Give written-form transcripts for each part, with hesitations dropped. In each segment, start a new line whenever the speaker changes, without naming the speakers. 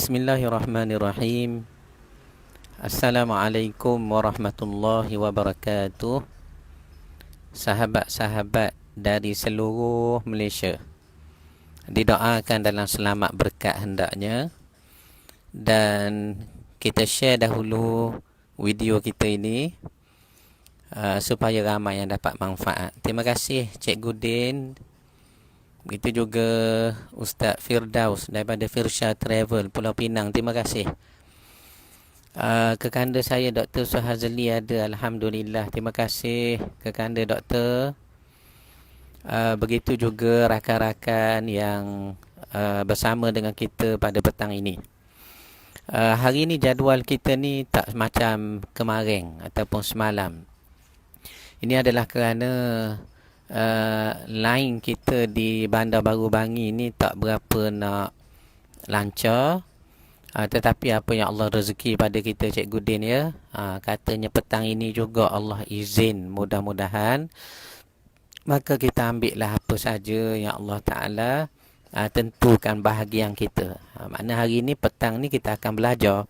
Bismillahirrahmanirrahim. Assalamualaikum warahmatullahi wabarakatuh. Sahabat-sahabat dari seluruh Malaysia, didoakan dalam selamat berkat hendaknya. Dan kita share dahulu video kita ini supaya ramai yang dapat manfaat. Terima kasih Cikgu Din. Begitu juga Ustaz Firdaus daripada Firsha Travel Pulau Pinang. Terima kasih. Kekanda saya Dr. Suhazli ada, Alhamdulillah. Terima kasih kekanda doktor. Begitu juga rakan-rakan yang bersama dengan kita pada petang ini. Hari ini jadual kita ni tak macam kemarin ataupun semalam. Ini adalah kerana line kita di Bandar Baru Bangi ni tak berapa nak lancar. Tetapi apa yang Allah rezeki pada kita Cikgu Din ya. Katanya petang ini juga Allah izin, mudah-mudahan. Maka kita ambil lah apa saja yang Allah Ta'ala tentukan bahagian kita. Makna hari ini petang ni kita akan belajar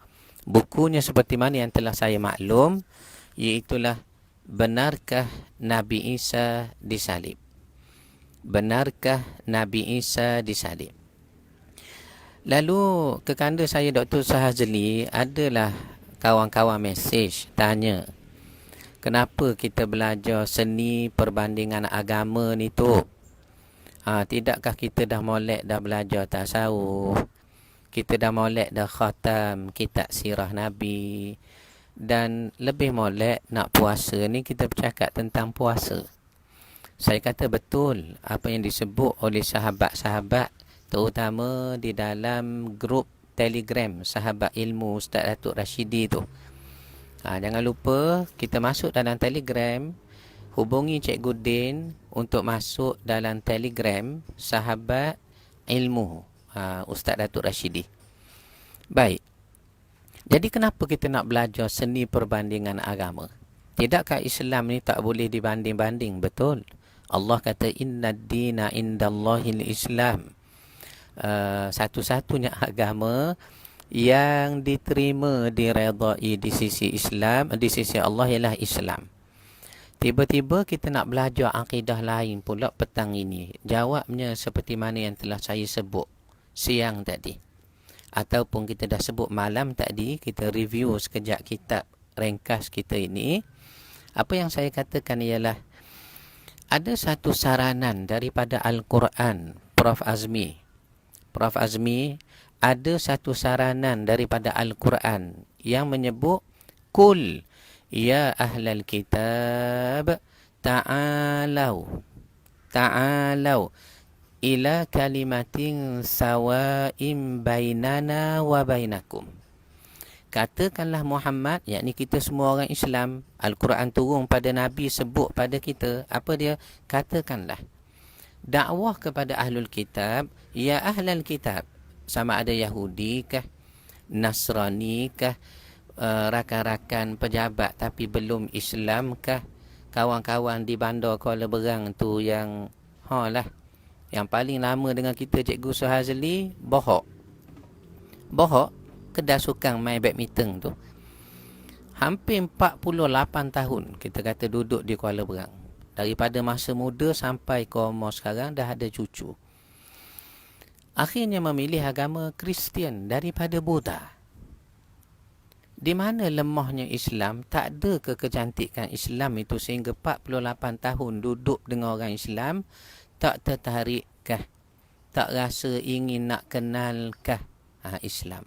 bukunya seperti mana yang telah saya maklum, iaitulah Benarkah Nabi Isa disalib? Benarkah Nabi Isa disalib? Lalu kekanda saya Dr. Suhazli adalah kawan-kawan mesej tanya, kenapa kita belajar seni perbandingan agama ni tu? Tidakkah kita dah molek dah belajar tasawuf? Kita dah molek dah khatam kitab sirah Nabi? Dan lebih molek nak puasa ni kita bercakap tentang puasa. Saya kata betul apa yang disebut oleh sahabat-sahabat, terutama di dalam grup Telegram Sahabat Ilmu Ustaz Datuk Rashidi tu. Jangan lupa kita masuk dalam Telegram, hubungi Cikgu Din untuk masuk dalam Telegram Sahabat Ilmu Ustaz Datuk Rashidi. Baik. Jadi kenapa kita nak belajar seni perbandingan agama? Tidakkah Islam ni tak boleh dibanding-banding? Betul. Allah kata inna dina indallahil Islam. Satu-satunya agama yang diterima, diredai di sisi Islam, di sisi Allah ialah Islam. Tiba-tiba kita nak belajar akidah lain pula petang ini. Jawabnya seperti mana yang telah saya sebut siang tadi. Ataupun kita dah sebut malam tadi, kita review sekejap kitab ringkas kita ini. Apa yang saya katakan ialah ada satu saranan daripada Al-Quran, Prof Azmi, ada satu saranan daripada Al-Quran yang menyebut Kul ya ahlal kitab ta'alau ila kalimatin sawa'im bainana wa bainakum. Katakanlah Muhammad, yakni kita semua orang Islam, Al-Quran turun pada Nabi, sebut pada kita, apa dia? Katakanlah dakwah kepada ahlul kitab, ya ahlul kitab, sama ada Yahudi kah, Nasrani kah, rakan-rakan pejabat tapi belum Islam kah, kawan-kawan di bandar Kuala Berang tu yang yang paling lama dengan kita Cikgu Suhazli, Bohok, kedai sukang main badminton tu. Hampir 48 tahun kita kata duduk di Kuala Berang. Daripada masa muda sampai ke umur sekarang dah ada cucu. Akhirnya memilih agama Kristian daripada Buddha. Di mana lemahnya Islam, tak ada kecantikan Islam itu sehingga 48 tahun duduk dengan orang Islam, tak tertarikkah, tak rasa ingin nak kenalkah Islam.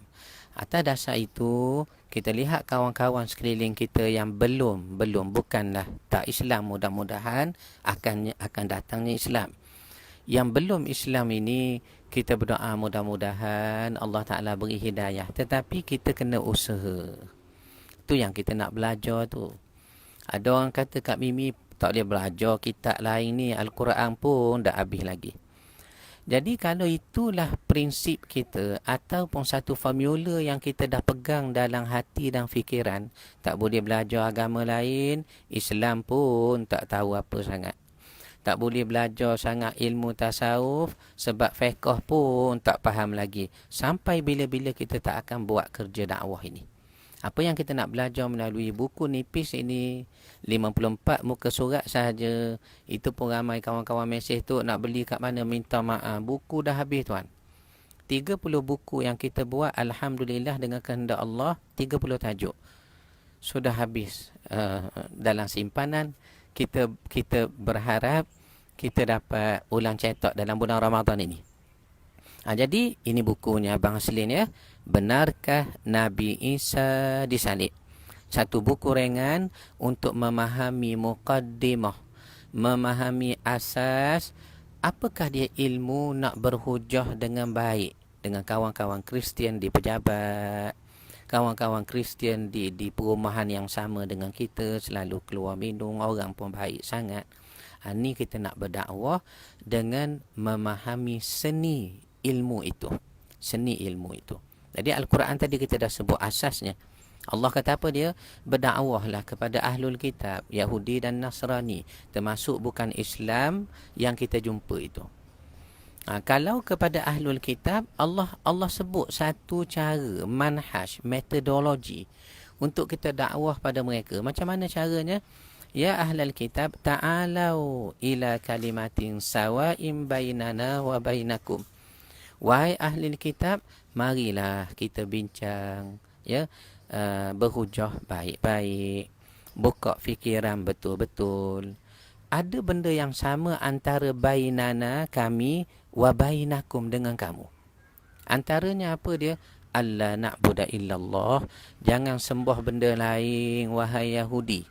Atas dasar itu, kita lihat kawan-kawan sekeliling kita yang belum, bukanlah tak Islam, mudah-mudahan akan datangnya Islam. Yang belum Islam ini, kita berdoa mudah-mudahan Allah Ta'ala beri hidayah. Tetapi kita kena usaha. Itu yang kita nak belajar tu. Ada orang kata Kak Mimi tak boleh belajar kitab lain ni, Al-Quran pun dah habis lagi. Jadi kalau itulah prinsip kita ataupun satu formula yang kita dah pegang dalam hati dan fikiran, tak boleh belajar agama lain, Islam pun tak tahu apa sangat. Tak boleh belajar sangat ilmu tasawuf sebab fiqh pun tak faham lagi. Sampai bila-bila kita tak akan buat kerja dakwah ini. Apa yang kita nak belajar melalui buku nipis ini 54 muka surat sahaja. Itu pun ramai kawan-kawan mesej tu nak beli kat mana minta maaf. Buku dah habis tuan. 30 buku yang kita buat alhamdulillah dengan kehendak Allah 30 tajuk. Sudah habis dalam simpanan. Kita berharap kita dapat ulang cetak dalam bulan Ramadan ini. Jadi ini bukunya Abang Aslin ya. Benarkah Nabi Isa disalib? Satu buku ringan untuk memahami muqaddimah, memahami asas apakah dia ilmu nak berhujah dengan baik dengan kawan-kawan Kristian di pejabat, kawan-kawan Kristian di perumahan yang sama dengan kita, selalu keluar minum, orang pun baik sangat. Ni kita nak berdakwah dengan memahami seni ilmu itu. Seni ilmu itu. Jadi Al-Quran tadi kita dah sebut asasnya. Allah kata apa dia? Berdakwahlah kepada ahlul kitab, Yahudi dan Nasrani. Termasuk bukan Islam yang kita jumpa itu. Kalau kepada ahlul kitab, Allah sebut satu cara, manhaj, metodologi untuk kita dakwah pada mereka. Macam mana caranya? Ya ahlal kitab, ta'alau ila kalimatin sawa'im bainana wa bainakum. Wahai ahli kitab, marilah kita bincang, ya, berhujah baik-baik, buka fikiran betul-betul. Ada benda yang sama antara bainana kami wa bainakum dengan kamu. Antaranya apa dia? Allah na'budu illallah. Jangan sembah benda lain wahai Yahudi.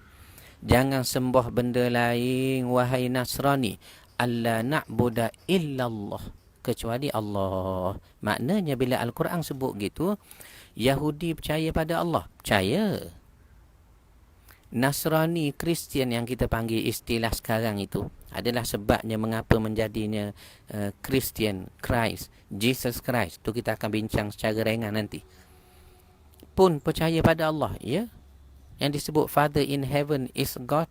Jangan sembah benda lain wahai Nasrani. Allah na'budu illallah, kecuali Allah. Maknanya bila Al-Quran sebut gitu, Yahudi percaya pada Allah. Percaya. Nasrani, Kristian yang kita panggil istilah sekarang itu adalah sebabnya mengapa menjadinya Kristian, Christ, Jesus Christ. Itu kita akan bincang secara ringan nanti. Pun percaya pada Allah. Ya? Yang disebut Father in Heaven is God.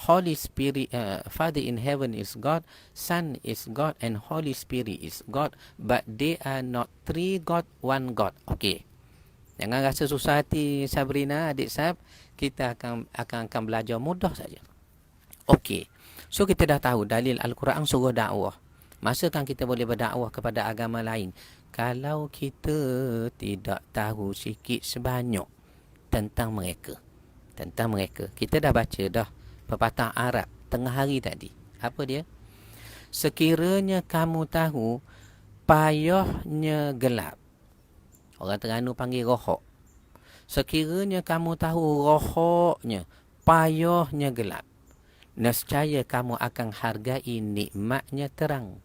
Holy Spirit, Father in heaven is God, Son is God, and Holy Spirit is God, but they are not three God, one God. Okey. Jangan rasa susah hati Sabrina, adik Sab. Kita akan belajar mudah saja. Okey. So kita dah tahu dalil Al-Quran suruh dakwah. Masa kan kita boleh berdakwah kepada agama lain? Kalau kita tidak tahu sikit sebanyak tentang mereka. Kita dah baca dah pepatah Arab tengah hari tadi. Apa dia? Sekiranya kamu tahu payahnya gelap. Orang Terengganu panggil rohok. Sekiranya kamu tahu rohoknya, payahnya gelap, nescaya kamu akan hargai nikmatnya terang.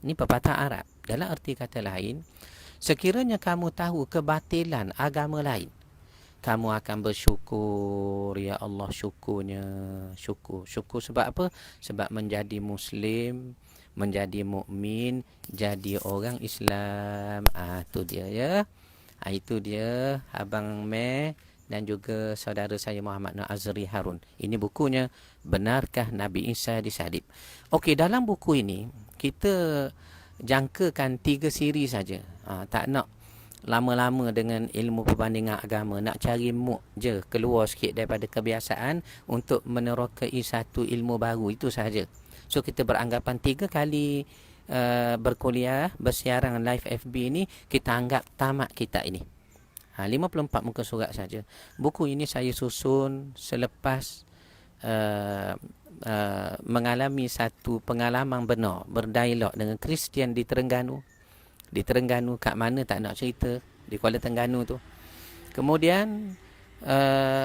Ini pepatah Arab. Dalam arti kata lain, sekiranya kamu tahu kebatilan agama lain, kamu akan bersyukur. Ya Allah, syukurnya. Syukur sebab apa? Sebab menjadi Muslim, menjadi mukmin, jadi orang Islam. Itu dia ya. Itu dia Abang Meh dan juga saudara saya Muhammad Azri Harun. Ini bukunya, Benarkah Nabi Isa disalib? Okey, dalam buku ini kita jangkakan 3 siri saja. Tak nak lama-lama dengan ilmu perbandingan agama. Nak cari mood je, keluar sikit daripada kebiasaan untuk menerokai satu ilmu baru. Itu sahaja. So kita beranggapan 3 kali berkuliah, bersiaran live FB ini, kita anggap tamat kita ini. 54 muka surat saja. Buku ini saya susun selepas mengalami satu pengalaman benar, berdialog dengan Kristian di Terengganu. Di Terengganu kat mana tak nak cerita, di Kuala Terengganu tu. Kemudian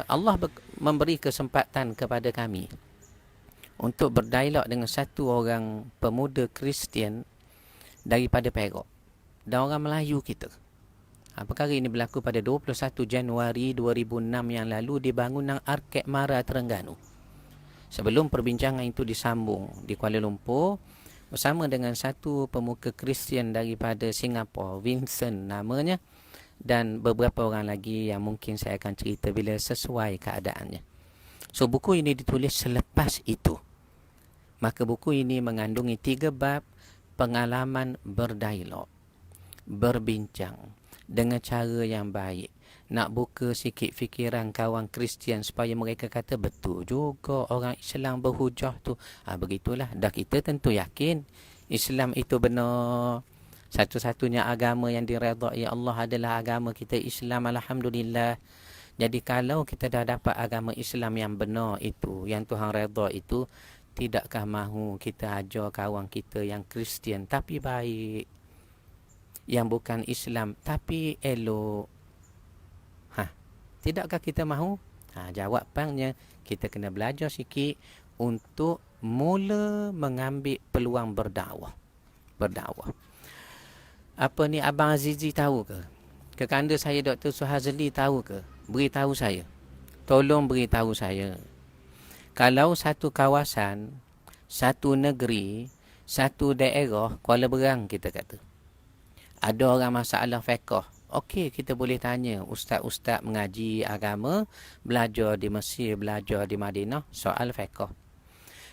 Allah memberi kesempatan kepada kami untuk berdialog dengan satu orang pemuda Kristian daripada Perak dan orang Melayu kita. Perkara ini berlaku pada 21 Januari 2006 yang lalu di bangunan Arkad Mara Terengganu. Sebelum perbincangan itu disambung di Kuala Lumpur bersama dengan satu pemuka Kristian daripada Singapura, Vincent namanya, dan beberapa orang lagi yang mungkin saya akan cerita bila sesuai keadaannya. So buku ini ditulis selepas itu. Maka buku ini mengandungi 3 bab pengalaman berdialog, berbincang dengan cara yang baik. Nak buka sikit fikiran kawan Kristian supaya mereka kata betul juga orang Islam berhujah tu. Begitulah. Dah kita tentu yakin Islam itu benar. Satu-satunya agama yang diredai Allah adalah agama kita Islam, alhamdulillah. Jadi kalau kita dah dapat agama Islam yang benar itu, yang Tuhan redha itu, tidakkah mahu kita ajar kawan kita yang Kristian tapi baik, yang bukan Islam tapi elok? Tidakkah kita mahu? Jawapannya, kita kena belajar sikit untuk mula mengambil peluang berdakwah. Apa ni Abang Azizi tahu ke? Kekanda saya Dr. Suhazli tahu ke? Beritahu saya. Tolong beritahu saya. Kalau satu kawasan, satu negeri, satu daerah, Kuala Berang kita kata, ada orang masalah fiqh, okey, kita boleh tanya ustaz-ustaz mengaji agama, belajar di Mesir, belajar di Madinah, soal fiqh.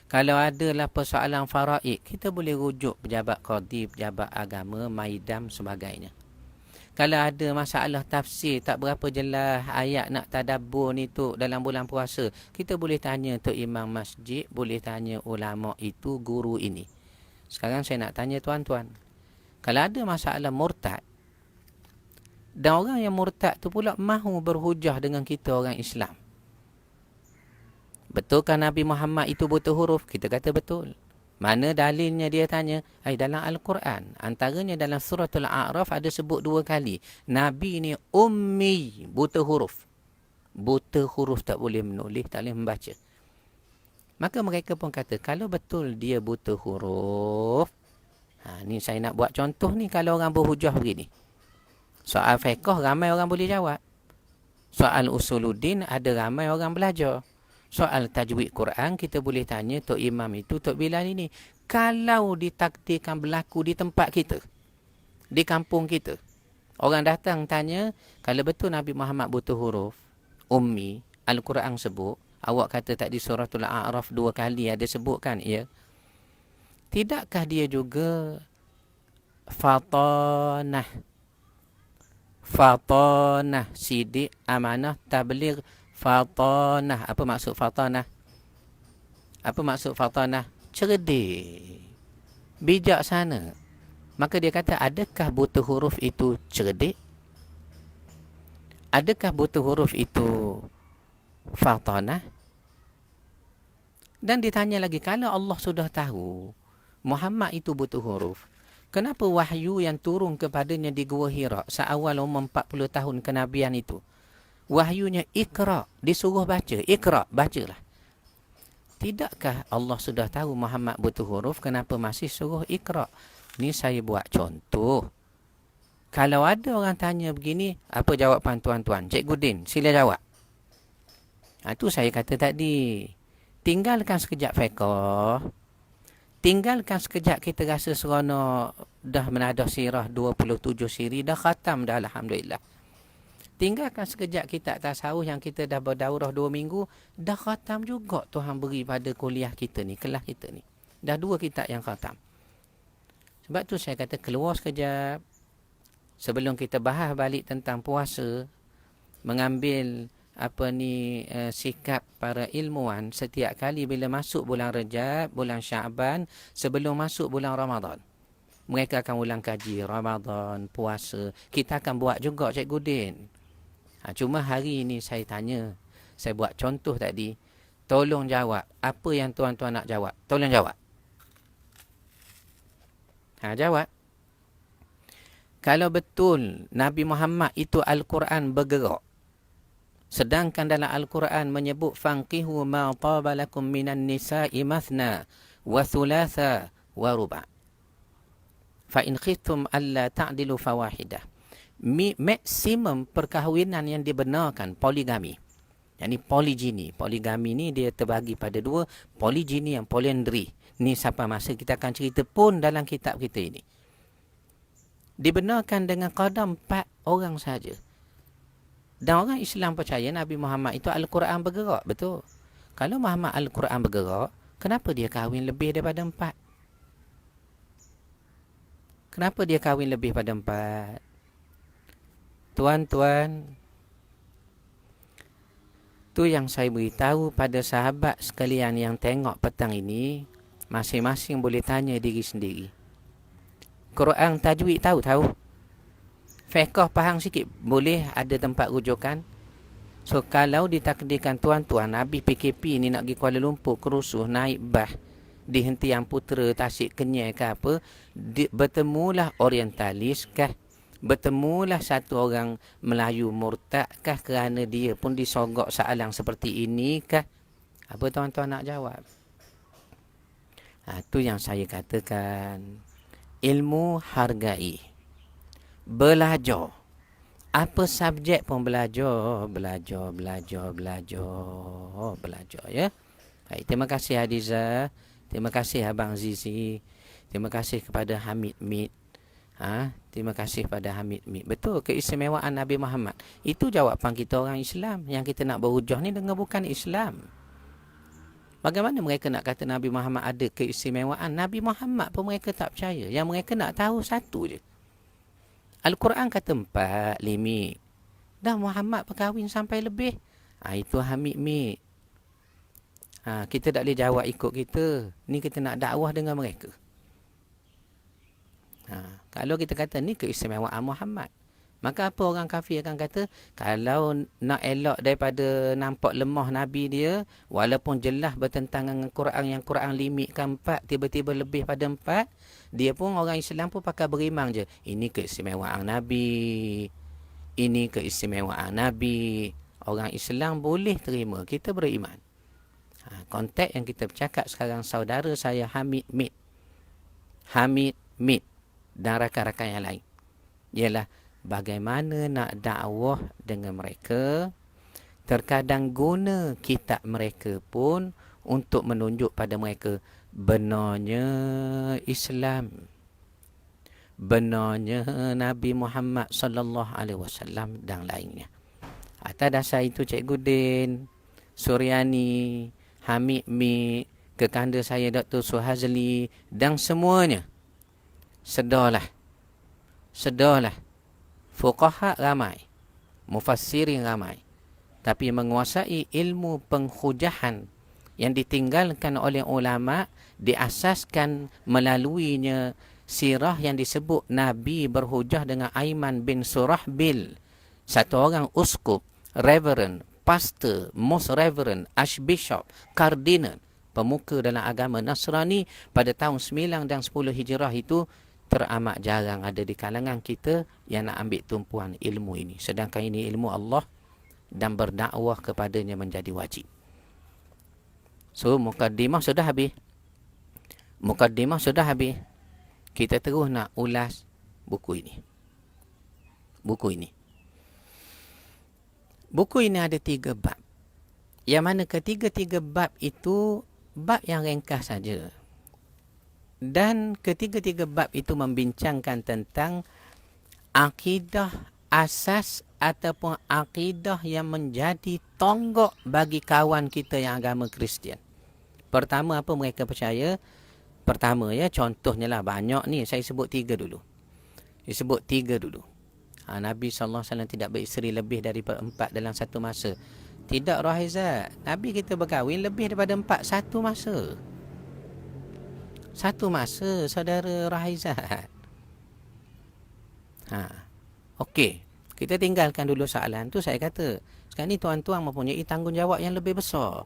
Kalau adalah persoalan faraid, kita boleh rujuk pejabat qadi, pejabat agama, maidam sebagainya. Kalau ada masalah tafsir, tak berapa jelas ayat nak tadabbur ni tu dalam bulan puasa, kita boleh tanya tu imam masjid, boleh tanya ulama itu, guru ini. Sekarang saya nak tanya tuan-tuan, kalau ada masalah murtad, dan orang yang murtad tu pula mahu berhujah dengan kita orang Islam, betulkah Nabi Muhammad itu buta huruf? Kita kata betul. Mana dalilnya? Dia tanya. Dalam Al-Quran, antaranya dalam suratul A'raf ada sebut 2 kali, Nabi ni ummi, buta huruf. Buta huruf, tak boleh menulis, tak boleh membaca. Maka mereka pun kata, kalau betul dia buta huruf, ni saya nak buat contoh ni. Kalau orang berhujah begini, soal fiqh ramai orang boleh jawab. Soal usuluddin ada ramai orang belajar. Soal tajwid Quran kita boleh tanya Tok Imam itu, Tok Bilal ini. Kalau ditakdirkan berlaku di tempat kita, di kampung kita, orang datang tanya, kalau betul Nabi Muhammad buta huruf, ummi, Al-Quran sebut, awak kata tak di suratul A'raf 2 kali ada sebutkan, ya, tidakkah dia juga fatanah, sidik, amanah, tabligh, fatanah? Apa maksud fatanah? Apa maksud fatanah? Cerdik, bijaksana. Maka dia kata, adakah buta huruf itu cerdik? Adakah buta huruf itu fatanah? Dan ditanya lagi, kalau Allah sudah tahu Muhammad itu buta huruf, kenapa wahyu yang turun kepadanya di Gua Hira seawal umur 40 tahun kenabian itu, wahyunya Iqra, disuruh baca, Iqra, bacalah. Tidakkah Allah sudah tahu Muhammad buta huruf, kenapa masih suruh Iqra? Ni saya buat contoh. Kalau ada orang tanya begini, apa jawapan tuan-tuan? Cikgu Din, sila jawab. Itu saya kata tadi. Tinggalkan sekejap fiqh. Tinggalkan sekejap kita rasa seronok dah menadah sirah 27 siri, dah khatam dah, alhamdulillah. Tinggalkan sekejap kita tasawuf yang kita dah berdaurah 2 minggu, dah khatam juga Tuhan beri pada kuliah kita ni, kelas kita ni. Dah 2 kitab yang khatam. Sebab tu saya kata keluar sekejap. Sebelum kita bahas balik tentang puasa, mengambil sikap para ilmuwan setiap kali bila masuk bulan Rajab, bulan Syaban, sebelum masuk bulan Ramadan, mereka akan ulang kaji Ramadan, puasa. Kita akan buat juga, Cikgu Din. Cuma hari ini saya tanya, saya buat contoh tadi, tolong jawab. Apa yang tuan-tuan nak jawab? Tolong jawab. Jawab. Kalau betul Nabi Muhammad itu Al-Quran bergerak, sedangkan dalam Al-Quran menyebut fanqihu ma taba lakum minan nisa'i mathna wa thulatha wa ruba', fa in khiftum alla ta'dilu fawahidah. Maksimum perkahwinan yang dibenarkan poligami, yakni poligini. Poligami ni dia terbagi pada 2, poligini yang polyandry. Ni siapa masa kita akan cerita pun dalam kitab kita ini. Dibenarkan dengan qadar 4 orang saja. Dan orang Islam percaya Nabi Muhammad itu Al-Quran bergerak, betul. Kalau Muhammad Al-Quran bergerak, Kenapa dia kahwin lebih daripada 4? Kenapa dia kahwin lebih pada 4? Tuan-tuan, tu yang saya beritahu pada sahabat sekalian yang tengok petang ini, masing-masing boleh tanya diri sendiri. Quran tajwid tahu? Fiqh faham sikit, boleh ada tempat rujukan? So, kalau ditakdirkan tuan-tuan, habis PKP ni nak pergi Kuala Lumpur, kerusuh, naik bah, di Hentian Putra, Tasik Kenyai ke apa, bertemulah orientalis kah? Bertemulah satu orang Melayu murtad kah kerana dia pun disogok soalan seperti ini kah? Apa tuan-tuan nak jawab? Itu yang saya katakan. Ilmu hargai. Belajar. Apa subjek pun belajar ya. Baik, terima kasih Hadiza. Terima kasih Abang Zizi. Terima kasih kepada Hamid Mid. Terima kasih pada Hamid Mid. Betul, keistimewaan Nabi Muhammad. Itu jawapan kita orang Islam. Yang kita nak berhujah ni dengan bukan Islam. Bagaimana mereka nak kata Nabi Muhammad ada keistimewaan? Nabi Muhammad pun mereka tak percaya. Yang mereka nak tahu satu je. Al-Quran kata 4 limit. Dah Muhammad berkahwin sampai lebih. Itu Hamid Mid. Kita tak boleh jawab ikut kita. Ni kita nak dakwah dengan mereka. Kalau kita kata ni keistimewaan Muhammad, maka apa orang kafir akan kata? Kalau nak elak daripada nampak lemah Nabi dia, walaupun jelas bertentangan dengan Quran, yang Quran limitkan 4, tiba-tiba lebih pada 4, dia pun orang Islam pun pakai berimang je. Ini keistimewaan Nabi. Ini keistimewaan Nabi. Orang Islam boleh terima, kita beriman. Konteks yang kita bercakap sekarang, saudara saya Hamid Mid dan rakan-rakan yang lain, ialah bagaimana nak dakwah dengan mereka. Terkadang guna kitab mereka pun untuk menunjuk pada mereka benarnya Islam, benarnya Nabi Muhammad sallallahu alaihi wasallam dan lainnya. Atas dasar itu Cikgu Din, Suryani, Hamid Mid, kekanda saya Dr. Suhazli dan semuanya, sedarlah. Fuqaha ramai, mufassirin ramai, tapi menguasai ilmu penghujahan yang ditinggalkan oleh ulama, diasaskan melaluinya sirah yang disebut Nabi berhujah dengan Aiman bin Surahbil, satu orang uskup, reverend, pastor, most reverend, archbishop, kardinal, pemuka dalam agama Nasrani pada tahun 9 dan 10 Hijrah itu teramat jarang ada di kalangan kita yang nak ambil tumpuan ilmu ini. Sedangkan ini ilmu Allah dan berdakwah kepadanya menjadi wajib. So, mukaddimah sudah habis. Kita terus nak ulas buku ini. Buku ini ada 3 bab. Yang mana ketiga-tiga bab itu bab yang ringkas saja. Dan ketiga-tiga bab itu membincangkan tentang akidah asas ataupun akidah yang menjadi tonggak bagi kawan kita yang agama Kristian. Pertama, apa mereka percaya? Pertama ya, contohnya lah banyak ni, saya sebut 3 dulu. Nabi SAW tidak beriseri lebih daripada 4 dalam satu masa. Tidak, Rahizat. Nabi kita berkahwin lebih daripada 4 satu masa. Satu masa, saudara Rahizat. Okey. Kita tinggalkan dulu soalan tu. Saya kata, sekarang ni tuan-tuan mempunyai tanggungjawab yang lebih besar.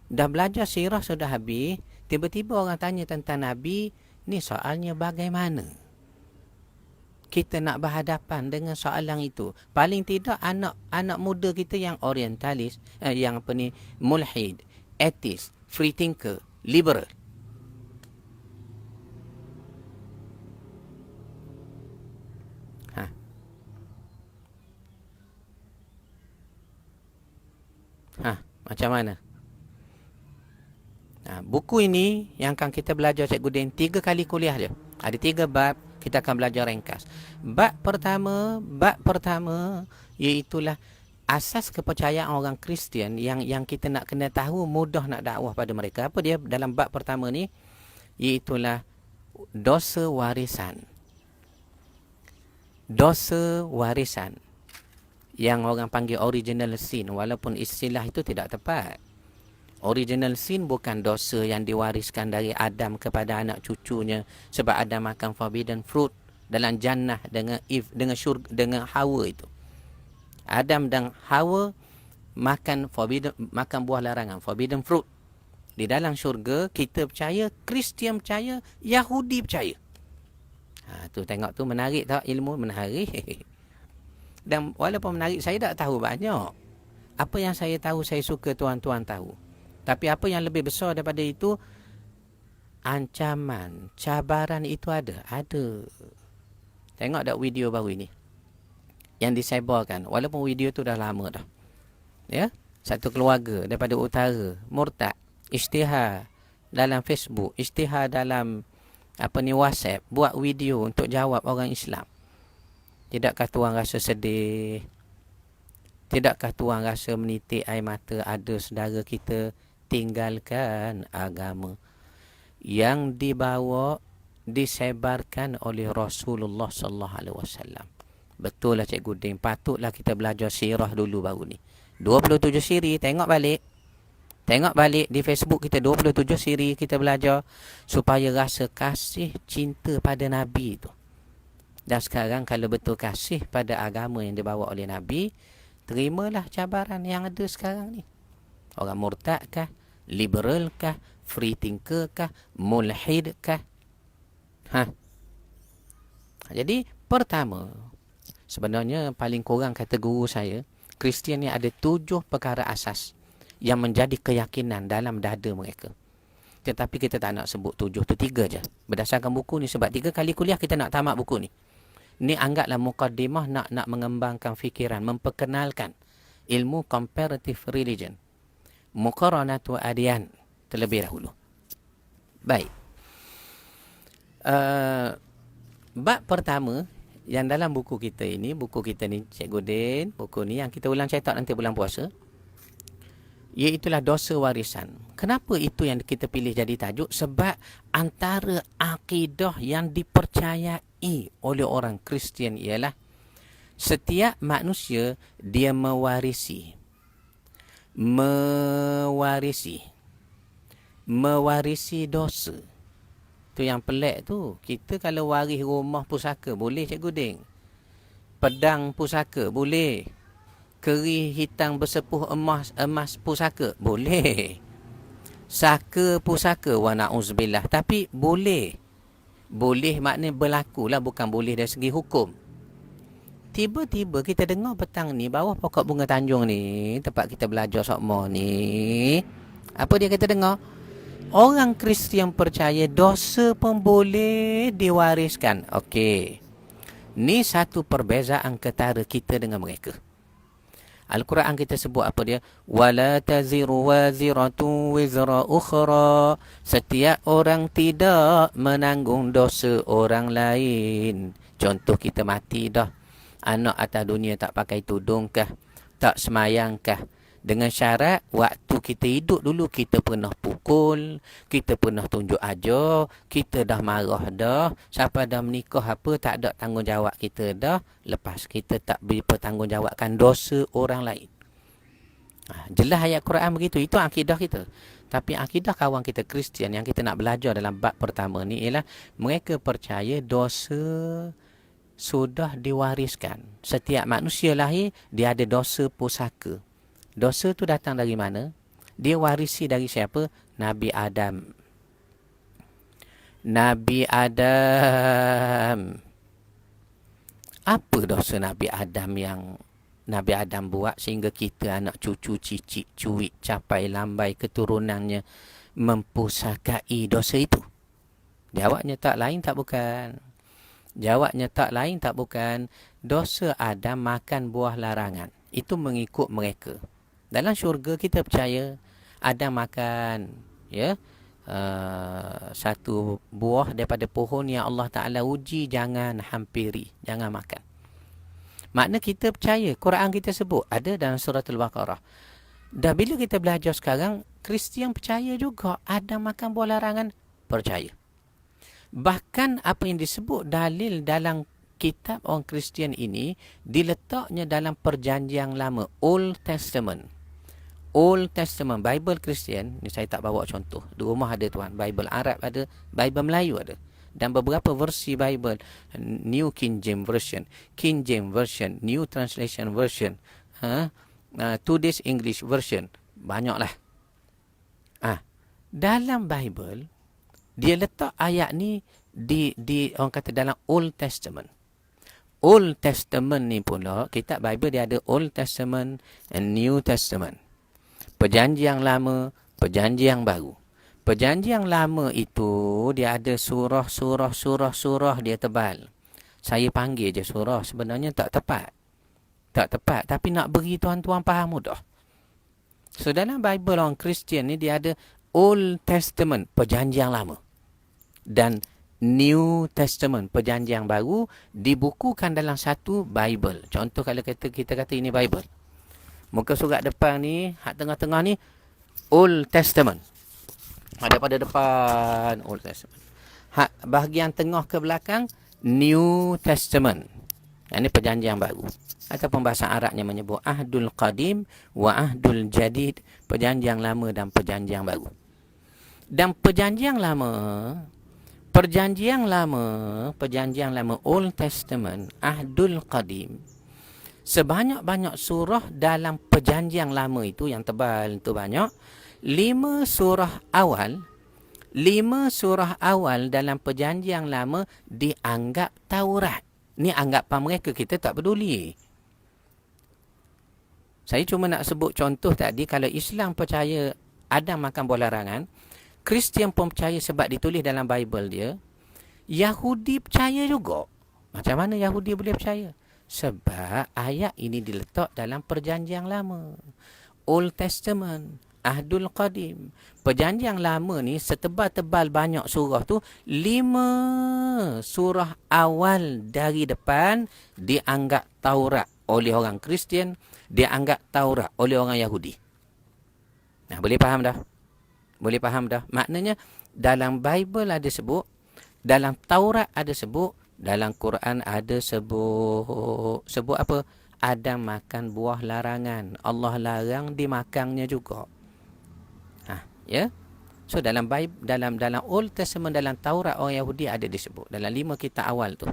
Dah belajar sirah sudah habis, tiba-tiba orang tanya tentang Nabi, ni soalnya bagaimana? Kita nak berhadapan dengan soalan itu. Paling tidak anak muda kita yang orientalis, yang mulhid, atheist, free thinker, liberal. Macam mana? Buku ini yang akan kita belajar Cikgu Din 3 kali kuliah je. Ada 3 bab, kita akan belajar ringkas. Bab pertama iaitulah asas kepercayaan orang Kristian yang kita nak kena tahu, mudah nak dakwah pada mereka. Apa dia dalam bab pertama ni? Iaitulah dosa warisan. Dosa warisan yang orang panggil original sin, walaupun istilah itu tidak tepat. Original sin bukan dosa yang diwariskan dari Adam kepada anak cucunya sebab Adam makan forbidden fruit dalam jannah dengan Eve, dengan Hawa itu. Adam dan Hawa makan buah larangan, forbidden fruit. Di dalam syurga kita percaya, Kristian percaya, Yahudi percaya. Tu tengok tu menarik tak ilmu? Menarik. Dan walaupun menarik, saya tak tahu banyak. Apa yang saya tahu, saya suka tuan-tuan tahu. Tapi apa yang lebih besar daripada itu, ancaman, cabaran itu ada. Ada. Tengok tak video baru ini yang disebarkan, walaupun video tu dah lama dah. Ya, satu keluarga daripada utara murtad, isytihar dalam Facebook, isytihar dalam WhatsApp, buat video untuk jawab orang Islam. Tidakkah tuan rasa sedih? Tidakkah tuan rasa menitik air mata ada saudara kita tinggalkan agama yang dibawa, disebarkan oleh Rasulullah sallallahu alaihi wasallam? Betul lah Cikgu Din, patutlah kita belajar sirah dulu baru ni. 27 siri, tengok balik. Tengok balik di Facebook kita, 27 siri kita belajar supaya rasa kasih, cinta pada Nabi tu. Dan sekarang kalau betul kasih pada agama yang dibawa oleh Nabi, terimalah cabaran yang ada sekarang ni. Orang murtad kah? Liberal kah? Free thinker kah? Mulhid kah? Jadi pertama, sebenarnya paling kurang kata guru saya, Kristian ni ada 7 perkara asas yang menjadi keyakinan dalam dada mereka. Tetapi kita tak nak sebut 7 tu, 3 je. Berdasarkan buku ni, sebab 3 kali kuliah kita nak tamat buku ni. Ni anggaplah mukaddimah nak mengembangkan fikiran, memperkenalkan ilmu comparative religion. Muqaranatu adyan terlebih dahulu. Baik. Bab pertama yang dalam buku kita ni Cikgu Din, buku ni yang kita ulang cetak nanti bulan puasa, iaitulah dosa warisan. Kenapa itu yang kita pilih jadi tajuk? Sebab antara akidah yang dipercayai oleh orang Kristian ialah setiap manusia dia mewarisi dosa. Tu yang pelik tu. Kita kalau waris rumah pusaka boleh Cikgu Din. Pedang pusaka boleh. Keri hitam bersepuh emas pusaka boleh. Saka pusaka wa na'uzubillah, tapi boleh. Boleh maknanya berlaku lah, bukan boleh dari segi hukum. Tiba-tiba kita dengar petang ni bawah pokok bunga Tanjung ni, tempat kita belajar sokmo ni, apa dia kata dengar? Orang Kristian percaya dosa pun boleh diwariskan. Okey. Ni satu perbezaan ketara kita dengan mereka. Al-Quran kita sebut apa dia? Wala taziru waziratu wizra ukhra. Setiap orang tidak menanggung dosa orang lain. Contoh kita mati dah. Anak atas dunia tak pakai tudung kah? Tak semayang kah? Dengan syarat waktu kita hidup dulu kita pernah pukul, kita pernah tunjuk ajar, kita dah marah dah, siapa dah menikah apa tak ada tanggungjawab kita dah, lepas kita tak bertanggungjawabkan dosa orang lain. Jelas ayat Quran begitu, itu akidah kita. Tapi akidah kawan kita Kristian yang kita nak belajar dalam bab pertama ni ialah mereka percaya dosa sudah diwariskan. Setiap manusia lahir dia ada dosa pusaka. Dosa tu datang dari mana? Dia warisi dari siapa? Nabi Adam. Nabi Adam. Apa dosa Nabi Adam yang Nabi Adam buat sehingga kita anak cucu, cicit, cuit, capai, lambai keturunannya mempusakai dosa itu? Jawabnya tak lain tak bukan. Jawabnya tak lain tak bukan. Dosa Adam makan buah larangan. Itu mengikut mereka. Dalam syurga kita percaya Adam makan satu buah daripada pohon yang Allah Ta'ala uji, jangan hampiri, jangan makan. Makna kita percaya, Quran kita sebut, ada dalam surah Al-Baqarah. Dan bila kita belajar sekarang, Kristian percaya juga Adam makan buah larangan, percaya. Bahkan apa yang disebut dalil dalam kitab orang Kristian ini, diletaknya dalam perjanjian lama, Old Testament. Old Testament, Bible Kristian, ni saya tak bawa contoh. Di rumah ada tuan, Bible Arab ada, Bible Melayu ada. Dan beberapa versi Bible, New King James Version, King James Version, New Translation Version, Today's English Version, banyaklah. Dalam Bible, dia letak ayat ni di orang kata dalam Old Testament. Old Testament ni pula, kitab Bible dia ada Old Testament and New Testament. Perjanjian lama, perjanjian baru. Perjanjian lama itu dia ada surah dia tebal. Saya panggil je surah, sebenarnya tak tepat. Tak tepat, tapi nak beri tuan-tuan faham mudah. So dalam Bible orang Kristian ni dia ada Old Testament, perjanjian lama. Dan New Testament, perjanjian baru, dibukukan dalam satu Bible. Contoh kalau kita kata ini Bible. Muka surat depan ni, hak tengah-tengah ni, Old Testament. Daripada depan, Old Testament. Hak bahagian tengah ke belakang, New Testament. Ini perjanjian baru. Ataupun bahasa Arabnya menyebut Ahdul Qadim wa Ahdul Jadid. Perjanjian lama dan perjanjian baru. Dan perjanjian lama, Old Testament, Ahdul Qadim, sebanyak-banyak surah dalam perjanjian lama itu, yang tebal itu banyak, 5 surah awal dalam perjanjian lama dianggap Taurat. Ni anggapan mereka, kita tak peduli. Saya cuma nak sebut contoh tadi, kalau Islam percaya Adam makan buah larangan, Kristian pun percaya sebab ditulis dalam Bible dia, Yahudi percaya juga. Macam mana Yahudi boleh percaya? Sebab ayat ini diletak dalam perjanjian lama. Old Testament, Ahdul Qadim. Perjanjian lama ni setebal-tebal banyak surah tu, 5 surah awal dari depan dianggap Taurat oleh orang Kristian, dianggap Taurat oleh orang Yahudi. Nah, boleh faham dah? Boleh faham dah? Maknanya dalam Bible ada sebut, dalam Taurat ada sebut, dalam Quran ada sebut apa? Adam makan buah larangan. Allah larang dimakannya juga. Ya. So dalam Bible, dalam Old Testament, dalam Taurat orang Yahudi ada disebut. Dalam 5 kitab awal tu.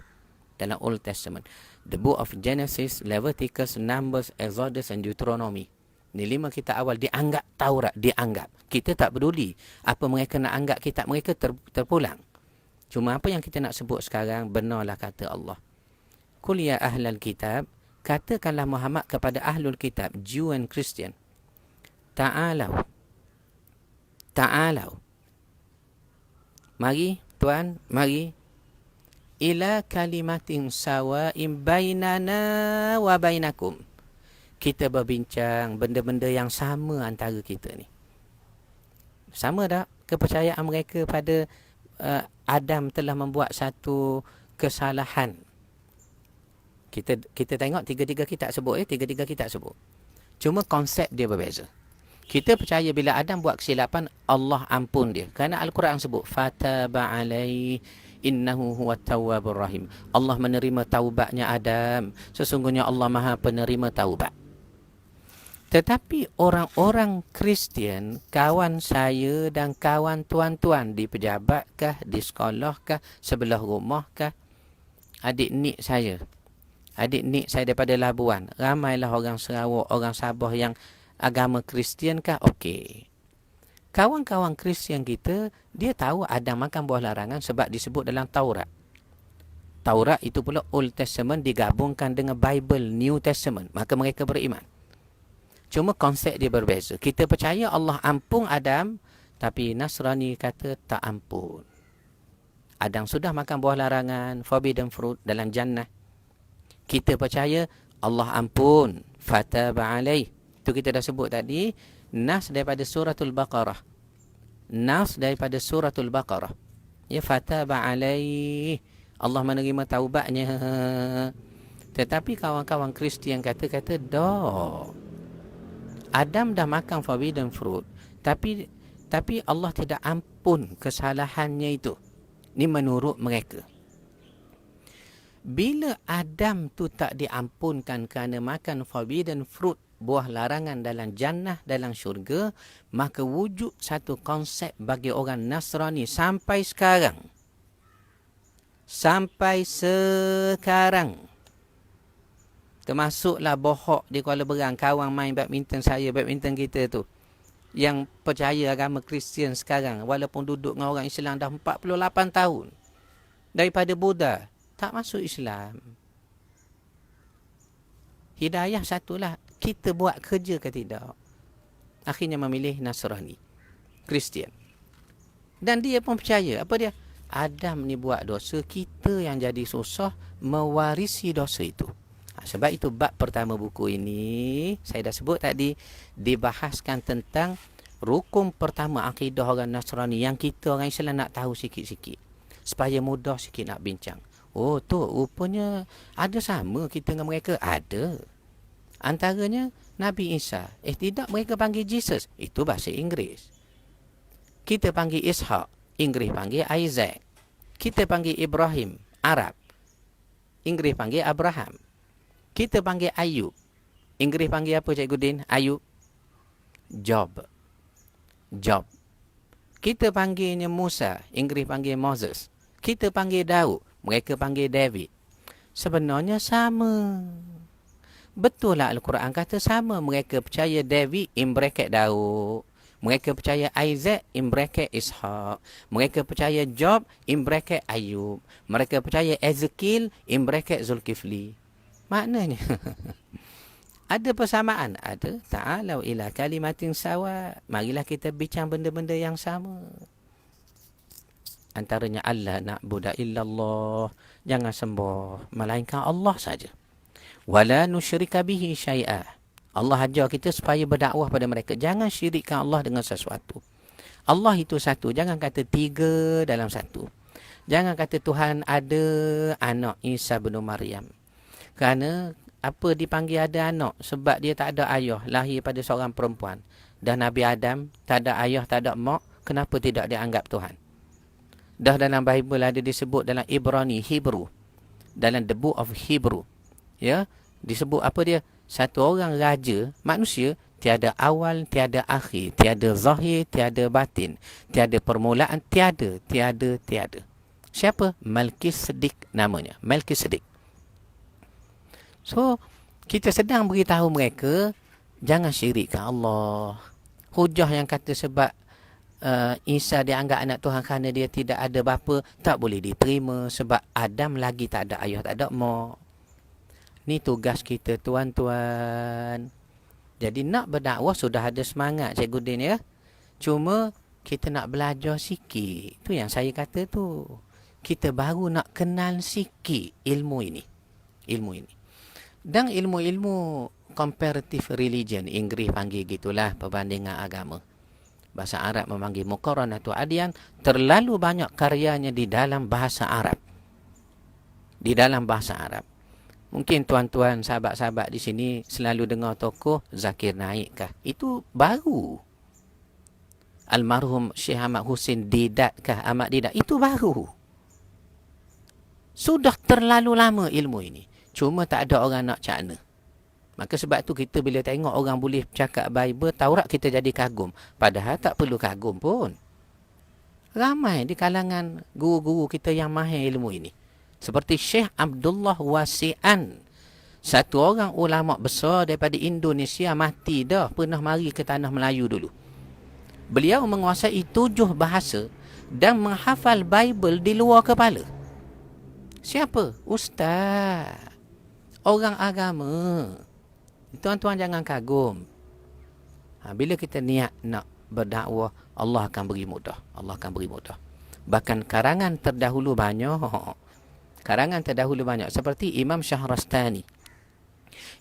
Dalam Old Testament. The Book of Genesis, Leviticus, Numbers, Exodus and Deuteronomy. Ni 5 kitab awal dianggap Taurat, dianggap. Kita tak peduli apa mereka nak anggap kitab mereka terpulang. Cuma apa yang kita nak sebut sekarang, benarlah kata Allah. Qul ya ahlal kitab, katakanlah Muhammad kepada ahlul kitab, Jew and Christian. Ta'alau. Mari, tuan, mari. Ila kalimatin sawa'im bainana wa bainakum. Kita berbincang benda-benda yang sama antara kita ni. Sama tak kepercayaan mereka pada Adam telah membuat satu kesalahan? Kita tengok tiga-tiga kitab sebut, tiga-tiga kitab sebut. Cuma konsep dia berbeza. Kita percaya bila Adam buat kesilapan, Allah ampun dia. Kerana Al-Quran sebut, fataba alaihi innahu huwat tawwabur rahim. Allah menerima taubatnya Adam. Sesungguhnya Allah Maha penerima taubat. Tetapi orang-orang Kristian, kawan saya dan kawan tuan-tuan di pejabat kah, di sekolah kah, sebelah rumah kah, adik nik saya daripada Labuan, ramailah orang Sarawak, orang Sabah yang agama Kristian kah? Okey. Kawan-kawan Kristian kita, dia tahu Adam makan buah larangan sebab disebut dalam Taurat. Taurat itu pula Old Testament digabungkan dengan Bible New Testament. Maka mereka beriman. Cuma konsep dia berbeza. Kita percaya Allah ampun Adam, tapi Nasrani kata tak ampun. Adam sudah makan buah larangan, forbidden fruit dalam jannah. Kita percaya Allah ampun, fataba alaih. Itu kita dah sebut tadi, nas daripada suratul Baqarah. Ya, fataba alaih. Allah menerima taubatnya. Tetapi kawan-kawan Kristian kata dah. Adam dah makan forbidden fruit, tapi Allah tidak ampun kesalahannya itu. Ini menurut mereka. Bila Adam tu tak diampunkan kerana makan forbidden fruit, buah larangan dalam jannah, dalam syurga, maka wujud satu konsep bagi orang Nasrani sampai sekarang. Sampai sekarang. Termasuklah Bohok di Kuala Berang, kawan main badminton saya, badminton kita tu, yang percaya agama Kristian sekarang, walaupun duduk dengan orang Islam dah 48 tahun. Daripada Buddha, tak masuk Islam. Hidayah satulah, kita buat kerja ke tidak. Akhirnya memilih Nasrani, Kristian. Dan dia pun percaya, apa dia? Adam ni buat dosa, kita yang jadi susah mewarisi dosa itu. Sebab itu bab pertama buku ini, saya dah sebut tadi, dibahaskan tentang rukun pertama akidah orang Nasrani yang kita orang Islam nak tahu sikit-sikit, supaya mudah sikit nak bincang. Oh tu rupanya ada sama kita dengan mereka. Ada. Antaranya Nabi Isa. Tidak, mereka panggil Jesus. Itu bahasa Inggeris. Kita panggil Ishak. Inggeris panggil Isaac. Kita panggil Ibrahim. Arab. Inggeris panggil Abraham. Kita panggil Ayub. Inggeris panggil apa Cikgu Din? Ayub. Job. Kita panggilnya Musa. Inggeris panggil Moses. Kita panggil Daud. Mereka panggil David. Sebenarnya sama. Betul lah Al-Quran kata sama. Mereka percaya David in bracket Daud. Mereka percaya Isaac in bracket Ishak. Mereka percaya Job in bracket Ayub. Mereka percaya Ezekiel in bracket Zulkifli. Maknanya ada persamaan. Ada. Ta'alau ila kalimatin sawa. Marilah kita bincang benda-benda yang sama. Antaranya Allah na'budu illallah. Jangan sembah melainkan Allah saja. Wala nusyrika bihi syai'a. Allah ajar kita supaya berdakwah pada mereka. Jangan syirikkan Allah dengan sesuatu. Allah itu satu. Jangan kata tiga dalam satu. Jangan kata Tuhan ada anak Isa bin Maryam. Kerana apa dipanggil ada anak? Sebab dia tak ada ayah, lahir pada seorang perempuan. Dan Nabi Adam tak ada ayah, tak ada mak. Kenapa tidak dianggap Tuhan? Dah dalam Bible ada disebut dalam Ibrani, Hebrew. Dalam the book of Hebrew. Ya, disebut apa dia? Satu orang raja, manusia, tiada awal, tiada akhir, tiada zahir, tiada batin, tiada permulaan, tiada. Siapa? Melkisedek namanya. Melkisedek. So, kita sedang beritahu mereka, jangan syirikkan Allah. Hujah yang kata sebab Isa dianggap anak Tuhan kerana dia tidak ada bapa, tak boleh diterima. Sebab Adam lagi tak ada ayah, tak ada mak. Ni tugas kita tuan-tuan. Jadi nak berdakwah sudah ada semangat Cikgu Din ya. Cuma kita nak belajar sikit. Tu yang saya kata tu. Kita baru nak kenal sikit ilmu ini. Dan ilmu-ilmu comparative religion, Inggeris panggil gitulah, perbandingan agama. Bahasa Arab memanggil muqaranatu adyan. Terlalu banyak karyanya di dalam bahasa Arab. Mungkin tuan-tuan, sahabat-sahabat di sini selalu dengar tokoh Zakir Naik kah? Itu baru. Almarhum Syekh Ahmad Hussein Didat kah? Ahmad Didat. Itu baru. Sudah terlalu lama ilmu ini. Cuma tak ada orang nak cakna. Maka sebab tu kita bila tengok orang boleh cakap Bible, Taurat, kita jadi kagum. Padahal tak perlu kagum pun. Ramai di kalangan guru-guru kita yang mahir ilmu ini. Seperti Syekh Abdullah Wasi'an. Satu orang ulama besar daripada Indonesia, mati dah. Pernah mari ke tanah Melayu dulu. Beliau menguasai 7 bahasa dan menghafal Bible di luar kepala. Siapa? Ustaz. Orang agama. Tuan-tuan jangan kagum. Bila kita niat nak berdakwah, Allah akan beri mudah. Bahkan karangan terdahulu banyak. Seperti Imam Syahrastani.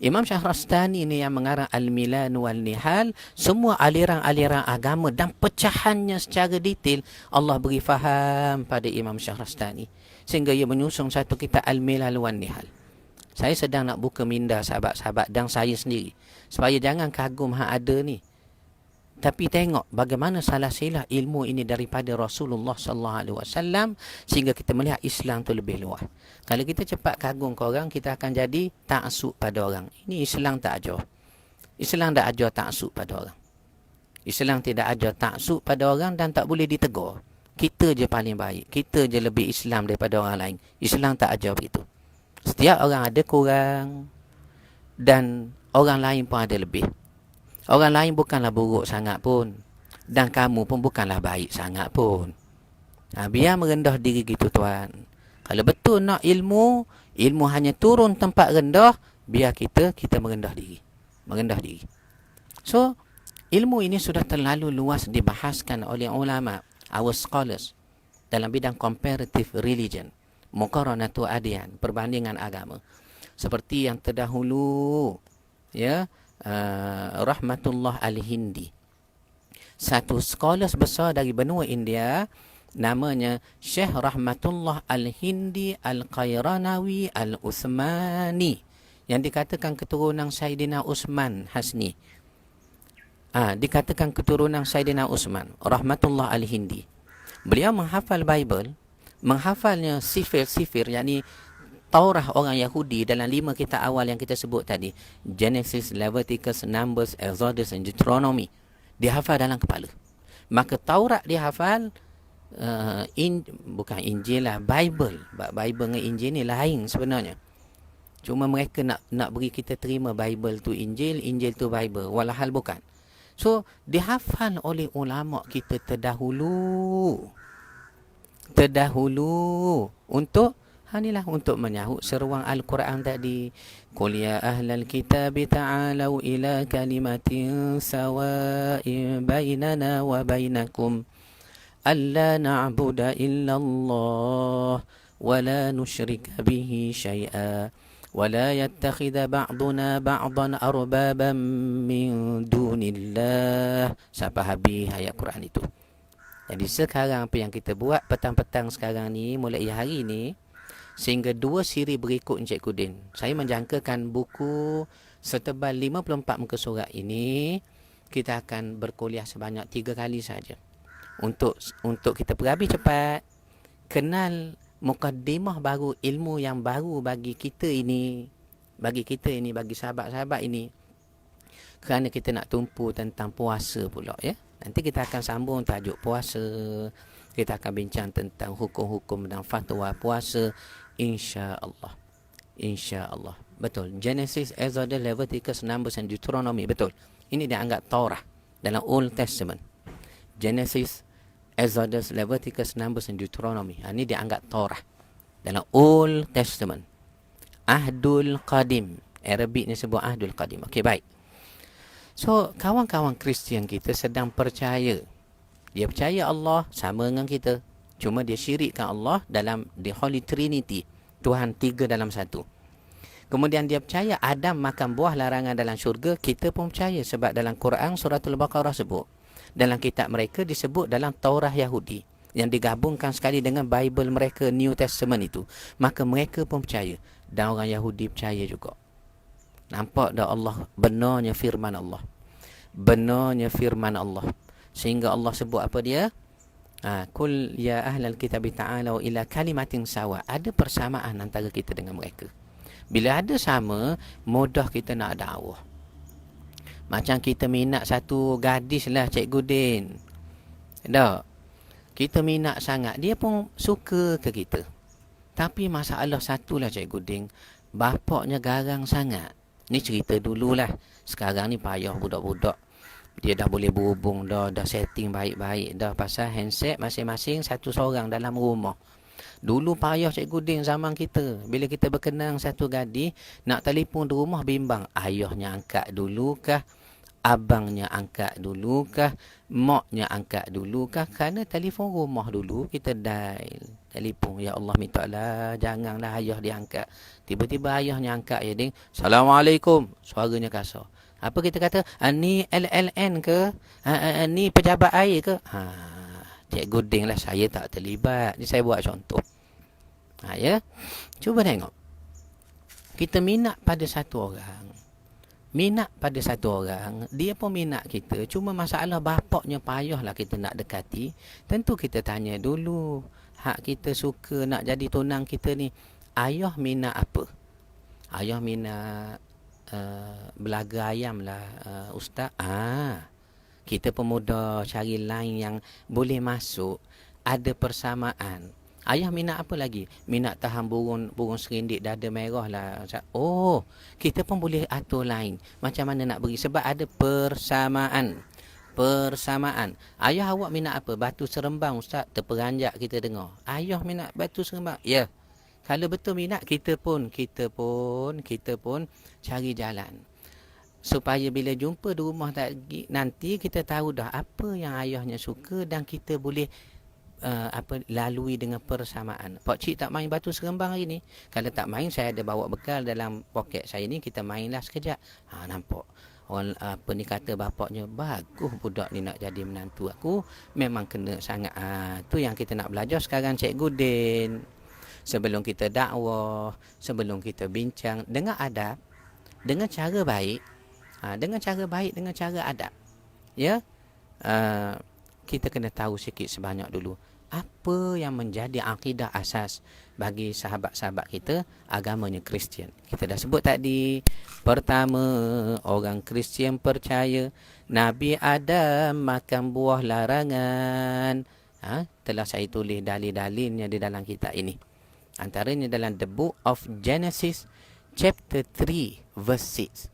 Imam Syahrastani ni yang mengarang Al-Milan wal Nihal. Semua aliran-aliran agama dan pecahannya secara detail Allah beri faham pada Imam Syahrastani. Sehingga ia menyusun satu kitab Al-Milan wal Nihal. Saya sedang nak buka minda sahabat-sahabat dan saya sendiri. Supaya jangan kagum hang ada ni. Tapi tengok bagaimana salah silah ilmu ini daripada Rasulullah sallallahu alaihi wasallam sehingga kita melihat Islam tu lebih luas. Kalau kita cepat kagum ke orang, kita akan jadi taksub pada orang. Ini Islam tak ajar. Islam tak ajar taksub pada orang. Islam tidak ajar taksub pada orang dan tak boleh ditegur. Kita je paling baik. Kita je lebih Islam daripada orang lain. Islam tak ajar begitu. Setiap orang ada kurang dan orang lain pun ada lebih. Orang lain bukanlah buruk sangat pun. Dan kamu pun bukanlah baik sangat pun. Biar merendah diri gitu tuan. Kalau betul nak ilmu, ilmu hanya turun tempat rendah, biar kita merendah diri. Merendah diri. So, ilmu ini sudah terlalu luas dibahaskan oleh ulama, our scholars, dalam bidang comparative religion. Muqaranatu adyan, perbandingan agama. Seperti yang terdahulu, ya, Rahmatullah Al-Hindi, satu scholars besar dari benua India, namanya Syekh Rahmatullah Al-Hindi Al-Qairanawi Al-Uthmani, yang dikatakan keturunan Saidina Uthman Hasni. Dikatakan keturunan Saidina Uthman, Rahmatullah Al-Hindi. Beliau menghafal Bible, menghafalnya sifir-sifir, yakni Taurah orang Yahudi dalam 5 kitab awal yang kita sebut tadi. Genesis, Leviticus, Numbers, Exodus dan Deuteronomy. Dia hafal dalam kepala. Maka Taurat dia hafal, bukan Injil lah, Bible. Bible dengan Injil ni lain sebenarnya. Cuma mereka nak beri kita terima Bible tu Injil, Injil tu Bible. Walahal bukan. So, dihafal oleh ulama kita terdahulu. Untuk menyahut seruang Al-Quran tadi. Qul ya ahlal kitab ta'alau ila kalimatin sawa'in bainana wa bainakum alla na'budu illa Allah wa la nusyrika bihi syai'a wa la yattakhidha ba'duna ba'dan arbaban min dunillah. Sampai habis ayat Quran itu. Jadi sekarang apa yang kita buat petang-petang sekarang ni, mulai hari ni, sehingga 2 siri berikut Encik Din, saya menjangkakan buku setebal 54 muka surat ini, kita akan berkuliah sebanyak 3 kali saja. Untuk kita perhabis cepat, kenal mukaddimah baru, ilmu yang baru bagi kita ini, bagi sahabat-sahabat ini. Kerana kita nak tumpu tentang puasa pula, ya. Nanti kita akan sambung tajuk puasa. Kita akan bincang tentang hukum-hukum dan fatwa puasa, insya-Allah. Insya-Allah. Betul. Genesis, Exodus, Leviticus, Numbers dan Deuteronomy, betul. Ini dianggap Taurah dalam Old Testament. Genesis, Exodus, Leviticus, Numbers dan Deuteronomy. Ini dianggap Taurah dalam Old Testament. Ahdul Qadim. Arabic ni sebut Ahdul Qadim. Okey, baik. So, kawan-kawan Kristian kita sedang percaya. Dia percaya Allah sama dengan kita. Cuma dia syirikkan Allah dalam the Holy Trinity. Tuhan 3 dalam 1. Kemudian dia percaya Adam makan buah larangan dalam syurga. Kita pun percaya sebab dalam Quran Suratul Baqarah sebut. Dalam kitab mereka disebut dalam Taurah Yahudi. Yang digabungkan sekali dengan Bible mereka, New Testament itu. Maka mereka pun percaya. Dan orang Yahudi percaya juga. Nampak dah Allah, benarnya firman Allah. Benarnya firman Allah. Sehingga Allah sebut apa dia? Kul ya ahlal kitab ta'alau ila kalimatin sawa. Ada persamaan antara kita dengan mereka. Bila ada sama, mudah kita nak dakwah. Macam kita minat satu gadis lah, Cikgu Din. Tak? Kita minat sangat. Dia pun suka ke kita. Tapi masalah satulah Cikgu Din. Bapaknya garang sangat. Ni cerita dululah. Sekarang ni payah budak-budak. Dia dah boleh berhubung dah setting baik-baik dah pasal handset masing-masing satu seorang dalam rumah. Dulu payah Cikgu Din zaman kita. Bila kita berkenang satu gadis, nak telefon di rumah bimbang. Ayahnya angkat dulu kah? Abangnya angkat dulu kah? Maknya angkat dulu kah? Kerana telefon rumah dulu kita dial. Telefon, ya Allah minta lah, janganlah ayah diangkat. Tiba-tiba ayahnya angkat, ya Ding. Assalamualaikum. Suaranya kasar. Apa kita kata? Ni LLN ke? Ni pejabat air ke? Cikgu Ding lah, saya tak terlibat. Ni saya buat contoh. Ya. Cuba tengok. Kita minat pada satu orang. Minat pada satu orang, dia pun minat kita. Cuma masalah bapaknya payahlah kita nak dekati. Tentu kita tanya dulu. Hak kita suka nak jadi tunang kita ni. Ayah minat apa? Ayah minat belaga ayam lah, ustaz. Kita pemuda cari line yang boleh masuk, ada persamaan. Ayah minat apa lagi? Minat tahan burung serindik dada merah lah. Oh, kita pun boleh atur lain. Macam mana nak beri? Sebab ada persamaan. Persamaan. Ayah awak minat apa? Batu serembang, ustaz. Terperanjak kita dengar. Ayah minat batu serembang. Ya. Kalau betul minat, kita pun cari jalan. Supaya bila jumpa di rumah nanti, kita tahu dah apa yang ayahnya suka dan kita boleh lalui dengan persamaan. Pak cik tak main batu serembang hari ni. Kalau tak main, saya ada bawa bekal dalam poket saya ni, kita mainlah sekejap. Nampak. Orang ni kata bapaknya, bagus budak ni nak jadi menantu aku. Memang kena sangat. Tu yang kita nak belajar sekarang, Cikgu Din. Sebelum kita dakwah, sebelum kita bincang dengan adab, dengan cara baik, dengan cara adab. Ya. Kita kena tahu sikit sebanyak dulu apa yang menjadi akidah asas bagi sahabat-sahabat kita agamanya Kristian. Kita dah sebut tadi, pertama, orang Kristian percaya Nabi Adam makan buah larangan. Telah saya tulis dalil-dalilnya di dalam kitab ini. Antaranya dalam The Book of Genesis chapter 3 verse 6.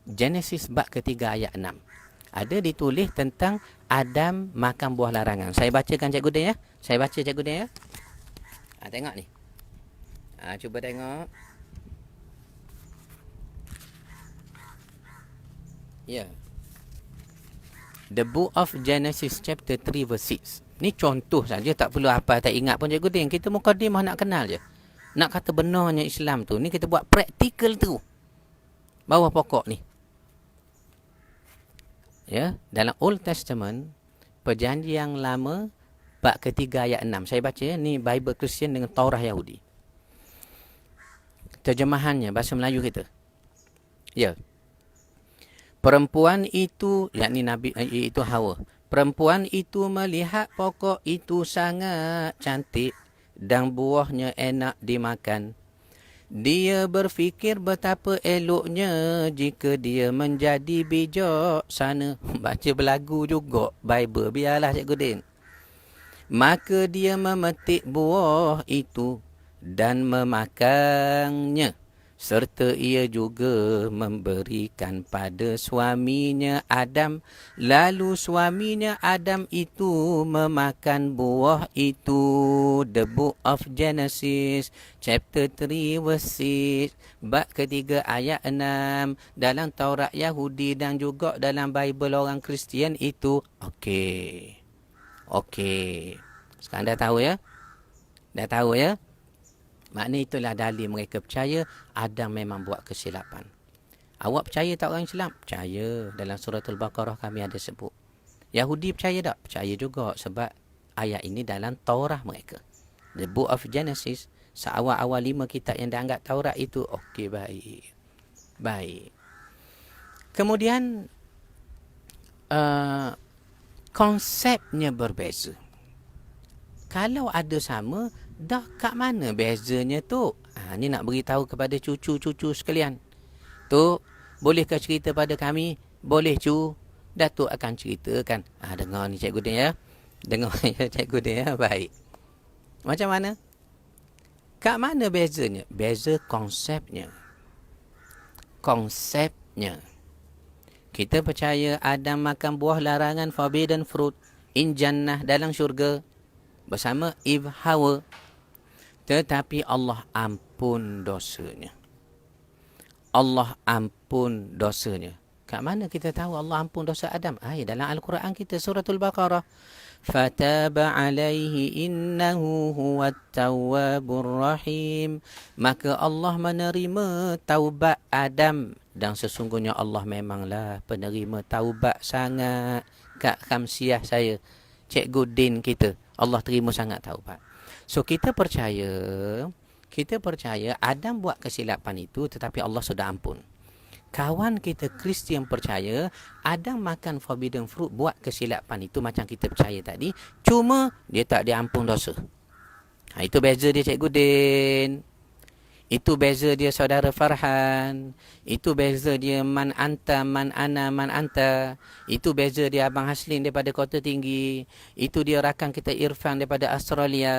Genesis bab ketiga ayat 6. Ada ditulis tentang Adam makan buah larangan. Saya bacakan Cikgu Din ya. Saya baca Cikgu Din ya. Tengok ni. Cuba tengok. Ya. The Book of Genesis chapter 3 verse 6. Ni contoh saja, tak perlu apa tak ingat pun Cikgu Din. Kita mukadimah nak kenal je. Nak kata benarnya Islam tu, ni kita buat praktikal tu. Bawah pokok ni. Ya, dalam Old Testament, Perjanjian Lama bab ketiga ayat 6. Saya baca ya, ni Bible Kristian dengan Taurah Yahudi. Terjemahannya bahasa Melayu kita. Ya. Perempuan itu, yakni Nabi itu Hawa. Perempuan itu melihat pokok itu sangat cantik dan buahnya enak dimakan. Dia berfikir betapa eloknya jika dia menjadi bijaksana. Baca berlagu juga Bible. Biarlah Cikgu Din. Maka dia memetik buah itu dan memakannya. Serta ia juga memberikan pada suaminya Adam. Lalu suaminya Adam itu memakan buah itu. The Book of Genesis chapter 3 verse 6. Bab ketiga ayat 6. Dalam Taurat Yahudi dan juga dalam Bible orang Kristian itu. Okey. Sekarang dah tahu ya? Dah tahu ya? Maknanya itulah dalil mereka percaya Adam memang buat kesilapan. Awak percaya tak orang Islam? Percaya. Dalam surah Al-Baqarah kami ada sebut. Yahudi percaya tak? Percaya juga sebab ayat ini dalam Taurah mereka. The Book of Genesis, seawal-awal 5 kitab yang dianggap Taurat itu. Okey, baik. Kemudian konsepnya berbeza. Kalau ada sama, dah kat mana bezanya tu? Ni nak beritahu kepada cucu-cucu sekalian. Tu, bolehkah cerita pada kami? Boleh cu. Datuk akan ceritakan. Dengar ni Cikgu Din ya. Dengar ya Cikgu Din ya. Baik. Macam mana? Kat mana bezanya? Beza konsepnya. Kita percaya Adam makan buah larangan, forbidden fruit, in Jannah, dalam syurga, bersama Eve Hawa. Tetapi Allah ampun dosanya. Kat mana kita tahu Allah ampun dosa Adam? Dalam Al-Quran kita, suratul Baqarah. Fataba alaihi innahu huwat tawwabur rahim. Maka Allah menerima taubat Adam. Dan sesungguhnya Allah memanglah penerima taubat sangat. Kak Khamsiah saya, Cikgu Din kita, Allah terima sangat taubat. So kita percaya Kita percaya Adam buat kesilapan itu tetapi Allah sudah ampun. Kawan kita Kristian percaya Adam makan forbidden fruit buat kesilapan itu macam kita percaya tadi, cuma dia tak diampun dosa. Itu beza dia Cikgu Din. Itu beza dia saudara Farhan. Itu beza dia man anta, man ana, man anta. Itu beza dia Abang Haslin daripada Kota Tinggi. Itu dia rakan kita Irfan daripada Australia.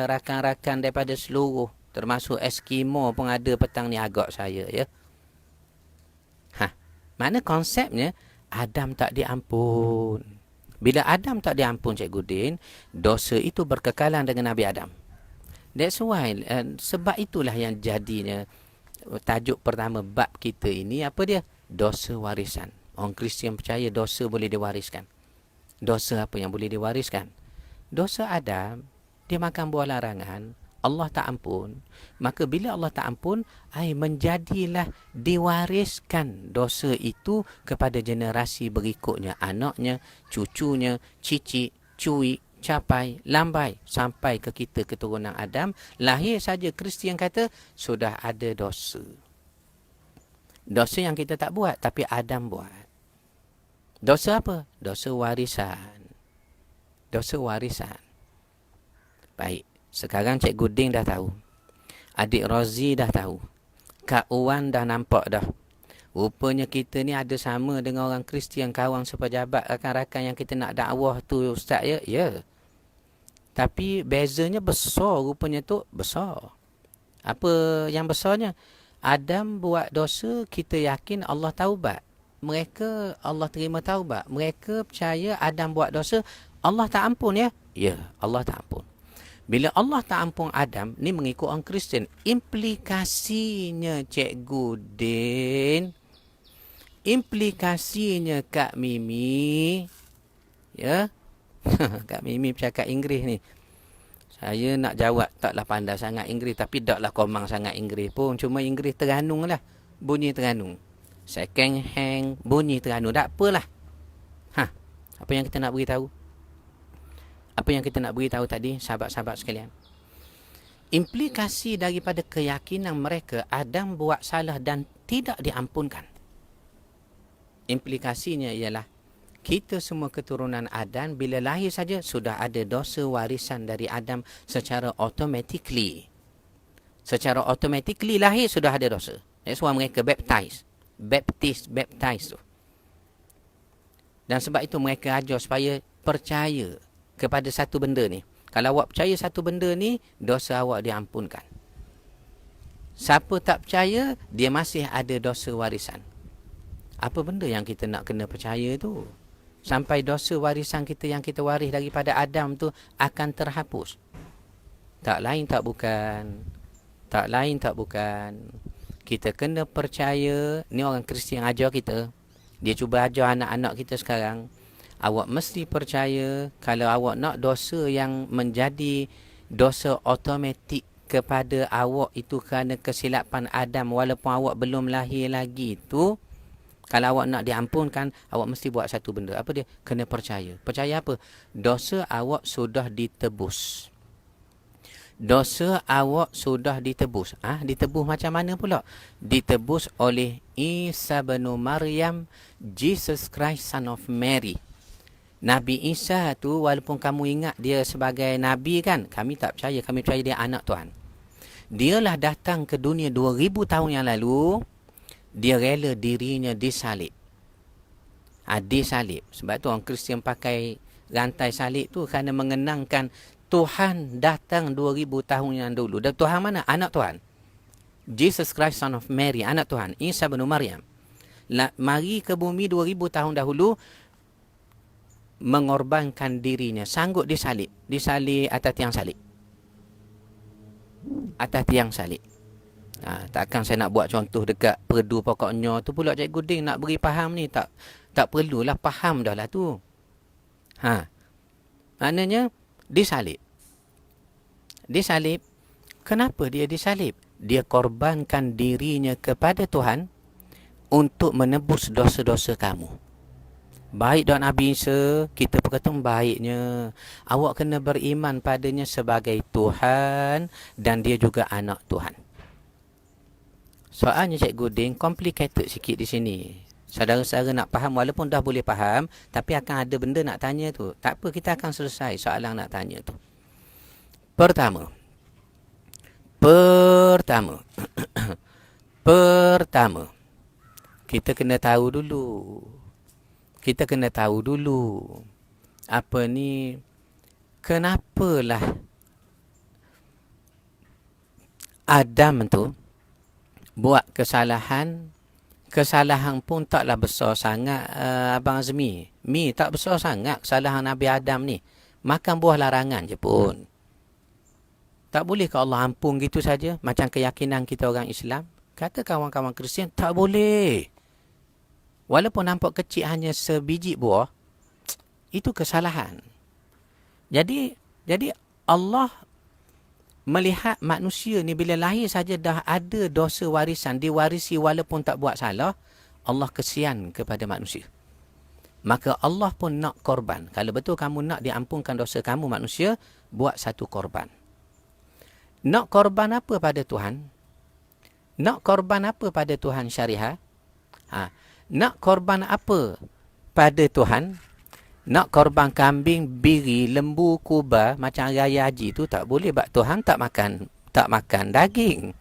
Rakan-rakan daripada seluruh, termasuk Eskimo pun ada petang ni agak saya ya. Mana konsepnya Adam tak diampun. Bila Adam tak diampun Cikgu Din, dosa itu berkekalan dengan Nabi Adam. That's why, sebab itulah yang jadinya tajuk pertama bab kita ini apa dia? Dosa warisan. Orang Kristian percaya dosa boleh diwariskan. Dosa apa yang boleh diwariskan? Dosa Adam, dia makan buah larangan, Allah tak ampun. Maka bila Allah tak ampun, menjadilah diwariskan dosa itu kepada generasi berikutnya. Anaknya, cucunya, cicit, cuik, capai, lambai sampai ke kita keturunan Adam. Lahir saja Kristian kata sudah ada dosa. Dosa yang kita tak buat tapi Adam buat. Dosa apa? Dosa warisan. Dosa warisan. Baik, sekarang Cikgu Ding dah tahu. Adik Rozi dah tahu. Kak Wan dah nampak dah. Rupanya kita ni ada sama dengan orang Kristian, kawan sepejabat, rakan-rakan yang kita nak dakwah tu Ustaz ya? Ya. Tapi bezanya besar rupanya tu, besar. Apa yang besarnya? Adam buat dosa, kita yakin Allah taubat. Mereka Allah terima taubat. Mereka percaya Adam buat dosa, Allah tak ampun ya? Ya, Allah tak ampun. Bila Allah tak ampun Adam, ni mengikut orang Kristian. Implikasinya Cikgu Din, implikasinya Kak Mimi, ya, Kak Mimi bercakap Inggeris ni. Saya nak jawab taklah pandai sangat Inggeris, tapi taklah komang sangat Inggeris pun. Cuma Inggeris Terengganu lah. Bunyi Terengganu. Second hand, bunyi Terengganu. Tak apalah. Apa yang kita nak beritahu? Apa yang kita nak beritahu tadi, sahabat-sahabat sekalian? Implikasi daripada keyakinan mereka, Adam buat salah dan tidak diampunkan. Implikasinya ialah, kita semua keturunan Adam bila lahir saja sudah ada dosa warisan dari Adam secara automatically. Secara automatically lahir sudah ada dosa. That's why mereka baptize tu. Dan sebab itu mereka ajar supaya percaya kepada satu benda ni. Kalau awak percaya satu benda ni, dosa awak diampunkan. Siapa tak percaya, dia masih ada dosa warisan. Apa benda yang kita nak kena percaya tu? Sampai dosa warisan kita yang kita waris daripada Adam tu akan terhapus. Tak lain tak bukan. Tak lain tak bukan. Kita kena percaya. Ni orang Kristian ajar kita. Dia cuba ajar anak-anak kita sekarang. Awak mesti percaya kalau awak nak dosa yang menjadi dosa automatik kepada awak itu kerana kesilapan Adam walaupun awak belum lahir lagi tu, kalau awak nak diampunkan, awak mesti buat satu benda. Apa dia? Kena percaya. Percaya apa? Dosa awak sudah ditebus. Dosa awak sudah ditebus. Ditebus macam mana pula? Ditebus oleh Isa bin Maryam, Jesus Christ, son of Mary. Nabi Isa tu, walaupun kamu ingat dia sebagai Nabi kan, kami tak percaya. Kami percaya dia anak Tuhan. Dialah datang ke dunia 2000 tahun yang lalu. Dia rela dirinya disalib. Disalib. Sebab tu orang Kristian pakai rantai salib tu kerana mengenangkan Tuhan datang 2000 tahun yang dulu. Dan Tuhan mana? Anak Tuhan. Jesus Christ, son of Mary, anak Tuhan. Isa bin Maryam. Mari ke bumi 2000 tahun dahulu, mengorbankan dirinya. Sanggup disalib. Disalib atas tiang salib. Atas tiang salib. Takkan saya nak buat contoh dekat perdu pokoknya tu pula Cikgu Ding nak beri faham ni. Tak perlulah, faham dah lah tu. Maknanya disalib. Disalib. Kenapa dia disalib? Dia korbankan dirinya kepada Tuhan untuk menebus dosa-dosa kamu. Baik dak Nabi Isa, kita berkata baiknya. Awak kena beriman padanya sebagai Tuhan dan dia juga anak Tuhan. Soalnya Cikgu Din, complicated sikit di sini. Saudara-saudara nak faham, walaupun dah boleh faham, tapi akan ada benda nak tanya tu. Tak apa, kita akan selesai soalan nak tanya tu. Pertama. Pertama. Kita kena tahu dulu. Apa ni? Kenapalah Adam tu buat kesalahan pun taklah besar sangat, Abang Azmi. Tak besar sangat kesalahan Nabi Adam ni. Makan buah larangan je pun. Tak boleh ke Allah ampun gitu saja? Macam keyakinan kita orang Islam. Kata kawan-kawan Kristian, tak boleh. Walaupun nampak kecil hanya sebiji buah, itu kesalahan. Jadi Allah melihat manusia ni bila lahir saja dah ada dosa warisan, diwarisi walaupun tak buat salah, Allah kesian kepada manusia. Maka Allah pun nak korban. Kalau betul kamu nak diampunkan dosa kamu manusia, buat satu korban. Nak korban apa pada Tuhan? Nak korban apa pada Tuhan syariah? Nak korban apa pada Tuhan? Nak korban kambing, biri, lembu, kuba macam raya haji tu tak boleh, sebab Tuhan tak makan daging.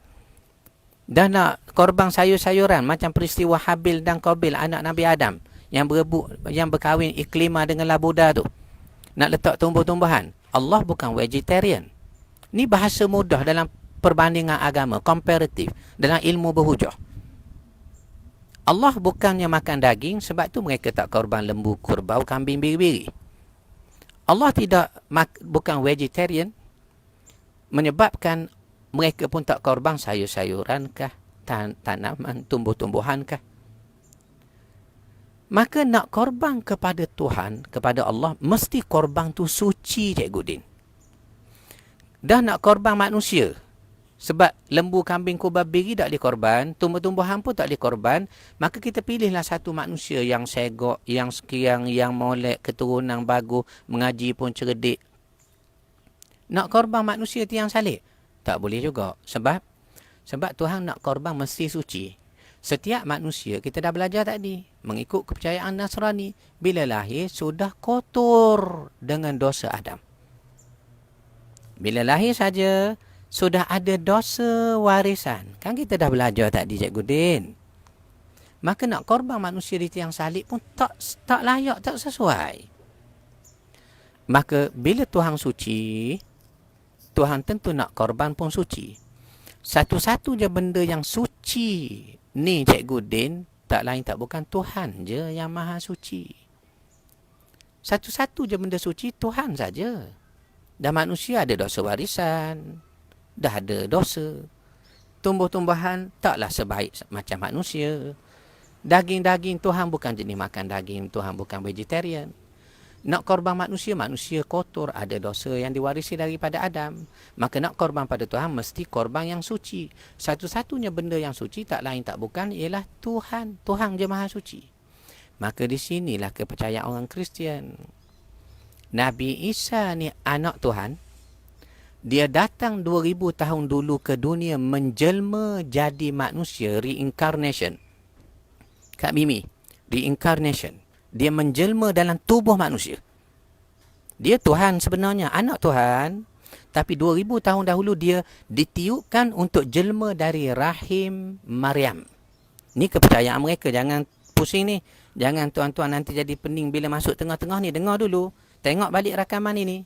Dan nak korban sayur-sayuran macam peristiwa Habil dan Qabil anak Nabi Adam yang berkahwin Iklimah dengan Labuda tu. Nak letak tumbuh-tumbuhan. Allah bukan vegetarian. Ni bahasa mudah dalam perbandingan agama, komparatif, dalam ilmu berhujah. Allah bukannya makan daging, sebab tu mereka tak korban lembu, kerbau, kambing, biri-biri. Allah bukan vegetarian, menyebabkan mereka pun tak korban sayur-sayuran kah, tanaman, tumbuh-tumbuhan kah. Maka nak korban kepada Tuhan, kepada Allah, mesti korban tu suci, Cikgu Din. Dan nak korban manusia, sebab lembu, kambing, kuba, biri tak boleh korban, tumbuh-tumbuhan pun tak boleh korban, maka kita pilihlah satu manusia yang segok, yang sekian, yang molek, keturunan bagus, mengaji pun cerdik. Nak korban manusia tiang salib? Tak boleh juga. Sebab Tuhan nak korban mesti suci. Setiap manusia, kita dah belajar tadi, mengikut kepercayaan Nasrani, bila lahir sudah kotor dengan dosa Adam. Bila lahir saja, sudah ada dosa warisan. Kan kita dah belajar tadi, Cikgu Din. Maka nak korban manusia di tiang salib pun tak layak, tak sesuai. Maka bila Tuhan suci, Tuhan tentu nak korban pun suci. Satu-satu je benda yang suci ni, Cikgu Din, tak lain tak bukan Tuhan je yang maha suci. Satu-satu je benda suci, Tuhan saja. Dan manusia ada dosa warisan, dah ada dosa. Tumbuh-tumbuhan taklah sebaik macam manusia. Daging-daging, Tuhan bukan jenis makan daging, Tuhan bukan vegetarian. Nak korban manusia, manusia kotor, ada dosa yang diwarisi daripada Adam. Maka nak korban pada Tuhan, mesti korban yang suci. Satu-satunya benda yang suci tak lain tak bukan ialah Tuhan. Tuhan je maha suci. Maka di sinilah kepercayaan orang Kristian. Nabi Isa ni anak Tuhan. Dia datang 2000 tahun dulu ke dunia menjelma jadi manusia, reincarnation. Kak Mimi, reincarnation. Dia menjelma dalam tubuh manusia. Dia Tuhan sebenarnya, anak Tuhan. Tapi 2000 tahun dahulu dia ditiupkan untuk jelma dari rahim Maryam. Ni kepercayaan mereka, jangan pusing ni. Jangan tuan-tuan nanti jadi pening bila masuk tengah-tengah ni. Dengar dulu. Tengok balik rakaman ini.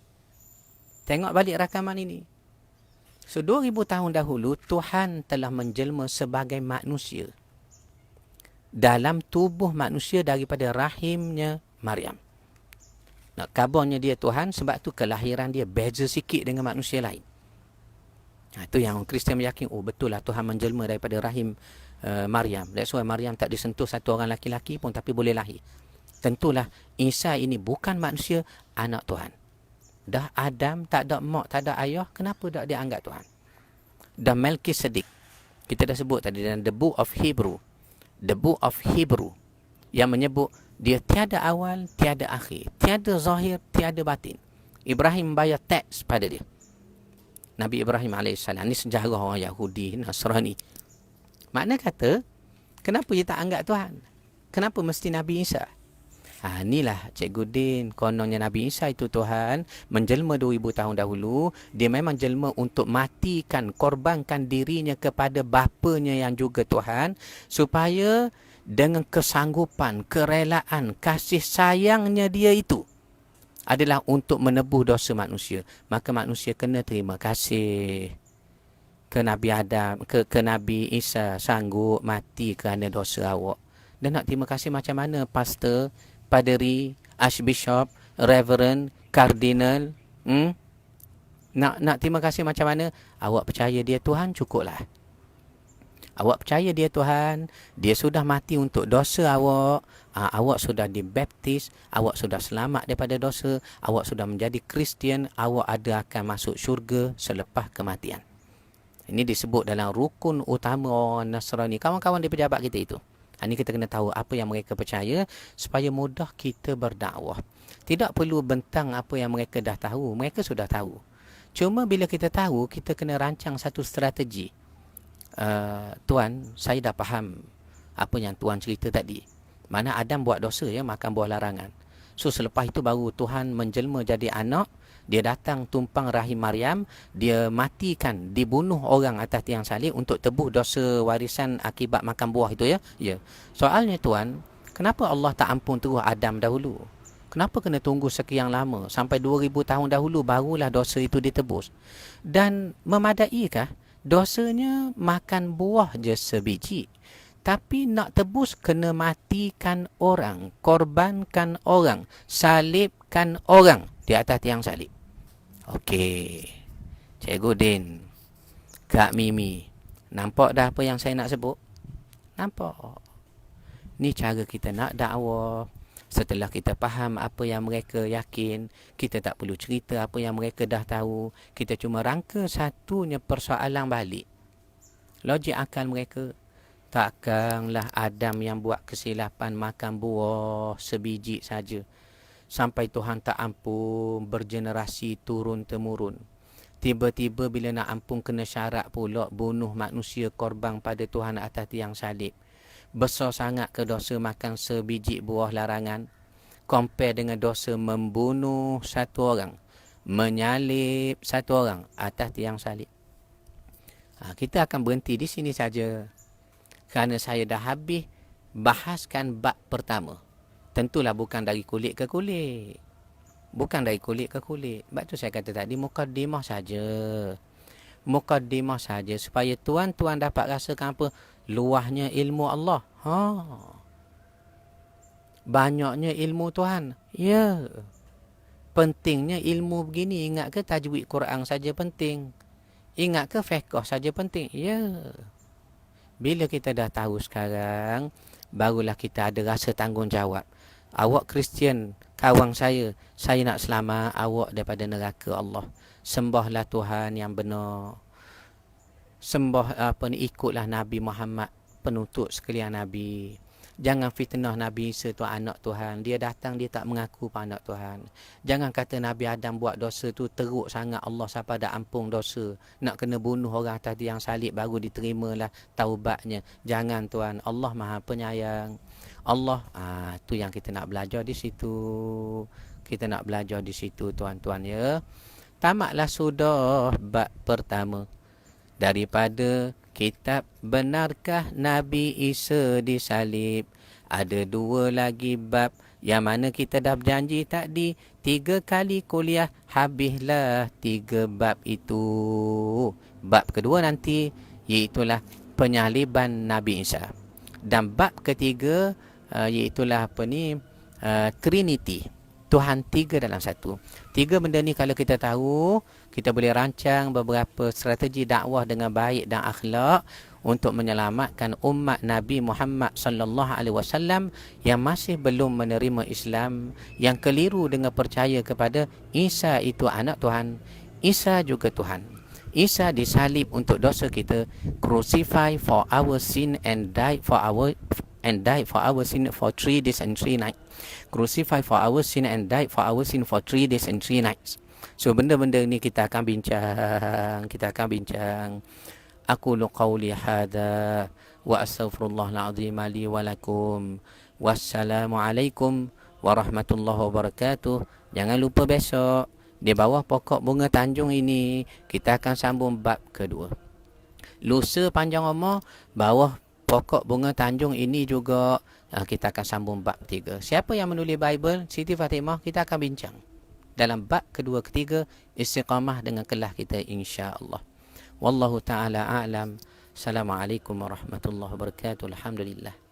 So 2000 tahun dahulu Tuhan telah menjelma sebagai manusia dalam tubuh manusia daripada rahimnya Maryam. Nak kabarnya dia Tuhan, sebab tu kelahiran dia beza sikit dengan manusia lain. Itu yang orang Kristian meyakini, betul lah Tuhan menjelma daripada rahim Maryam. That's why Maryam tak disentuh satu orang laki-laki pun, tapi boleh lahir. Tentulah Isa ini bukan manusia, anak Tuhan. Dah Adam, tak ada mak, tak ada ayah, kenapa tak dia anggap Tuhan? Dah Melkisedek, kita dah sebut tadi dalam The Book of Hebrew yang menyebut Dia tiada awal, tiada akhir, tiada zahir, tiada batin. Ibrahim bayar teks pada dia. Nabi Ibrahim AS. Ini sejarah orang Yahudi, Nasrani. Makna kata, kenapa dia tak anggap Tuhan? Kenapa mesti Nabi Isa? Inilah Cikgu Din. Kononnya Nabi Isa itu Tuhan menjelma 2000 tahun dahulu. Dia memang jelma untuk matikan, korbankan dirinya kepada bapanya yang juga Tuhan, supaya dengan kesanggupan, kerelaan, kasih sayangnya dia itu adalah untuk menebus dosa manusia. Maka manusia kena terima kasih ke Nabi Adam, ke Nabi Isa sanggup mati kerana dosa awak. Dan nak terima kasih macam mana pastor, paderi, archbishop, reverend, kardinal? Nak terima kasih macam mana? Awak percaya dia Tuhan, cukuplah. Awak percaya dia Tuhan, dia sudah mati untuk dosa awak, awak sudah dibaptis, awak sudah selamat daripada dosa, awak sudah menjadi Kristian, awak ada akan masuk syurga selepas kematian. Ini disebut dalam rukun utama orang Nasrani, kawan-kawan di pejabat kita itu. Ini kita kena tahu apa yang mereka percaya supaya mudah kita berdakwah. Tidak perlu bentang apa yang mereka dah tahu, mereka sudah tahu. Cuma bila kita tahu, kita kena rancang satu strategi. Tuan, saya dah faham apa yang Tuan cerita tadi. Mana Adam buat dosa, ya, makan buah larangan. So selepas itu baru Tuhan menjelma jadi anak. Dia datang tumpang rahim Maryam, dia matikan, dibunuh orang atas tiang salib untuk tebus dosa warisan akibat makan buah itu, ya. Ya. Soalnya Tuan, kenapa Allah tak ampun terus Adam dahulu? Kenapa kena tunggu sekian lama? Sampai 2000 tahun dahulu barulah dosa itu ditebus. Dan memadaikah dosanya makan buah je sebiji? Tapi nak tebus kena matikan orang, korbankan orang, salibkan orang di atas tiang salib. Okey, Cikgu Din, Kak Mimi, nampak dah apa yang saya nak sebut? Nampak? Ni cara kita nak dakwah. Setelah kita faham apa yang mereka yakin, kita tak perlu cerita apa yang mereka dah tahu. Kita cuma rangka satunya persoalan balik. Logik akal mereka, takkanlah Adam yang buat kesilapan makan buah sebiji saja, sampai Tuhan tak ampun bergenerasi turun-temurun. Tiba-tiba bila nak ampun kena syarat pula bunuh manusia korban pada Tuhan atas tiang salib. Besar sangat ke dosa makan sebiji buah larangan compare dengan dosa membunuh satu orang, menyalib satu orang atas tiang salib. Kita akan berhenti di sini saja kerana saya dah habis bahaskan bab pertama. Tentulah bukan dari kulit ke kulit. Bukan dari kulit ke kulit. Sebab tu saya kata tadi mukaddimah saja. Mukaddimah saja supaya tuan-tuan dapat rasakan apa? Luahnya ilmu Allah. Banyaknya ilmu Tuhan. Ya. Pentingnya ilmu begini. Ingat ke tajwid Quran saja penting? Ingat ke fiqh saja penting? Ya. Bila kita dah tahu sekarang, barulah kita ada rasa tanggungjawab. Awak Kristian, kawan saya nak selamat awak daripada neraka Allah. Sembahlah Tuhan yang benar. Ikutlah Nabi Muhammad, penutup sekalian Nabi. Jangan fitnah Nabi Isa tu anak Tuhan. Dia datang, dia tak mengaku anak Tuhan. Jangan kata Nabi Adam buat dosa tu teruk sangat Allah sampai dah ampun dosa. Nak kena bunuh orang atas tiang salib baru diterimalah taubatnya. Jangan Tuhan. Allah Maha Penyayang. Allah, tu yang kita nak belajar di situ. Kita nak belajar di situ tuan-tuan, ya. Tamatlah sudah bab pertama daripada kitab Benarkah Nabi Isa disalib. Ada 2 lagi bab yang mana kita dah berjanji tadi 3 kali kuliah habislah 3 bab itu. Bab kedua nanti iaitulah penyaliban Nabi Isa. Dan bab ketiga iaitulah Trinity. Tuhan 3 dalam 1. 3 benda ni kalau kita tahu, kita boleh rancang beberapa strategi dakwah dengan baik dan akhlak untuk menyelamatkan umat Nabi Muhammad sallallahu alaihi wasallam yang masih belum menerima Islam, yang keliru dengan percaya kepada Isa itu anak Tuhan, Isa juga Tuhan. Isa disalib untuk dosa kita, crucified for our sin and died for our and died for our sin for 3 days and 3 nights. Crucified for our sin and died for our sin for 3 days and 3 nights. So benda-benda ni kita akan bincang. Aqulu qawli hadha wa astaghfirullahal azim li wa lakum. Wassalamualaikum warahmatullahi wabarakatuh. Jangan lupa besok di bawah pokok bunga Tanjung ini kita akan sambung bab kedua. Lusa panjang umur bawah pokok bunga Tanjung ini juga kita akan sambung bab 3. Siapa yang menulis Bible? Siti Fatimah. Kita akan bincang dalam bab kedua ketiga istiqamah dengan kelas kita insya-Allah. Wallahu taala a'lam. Assalamualaikum warahmatullahi wabarakatuh. Alhamdulillah.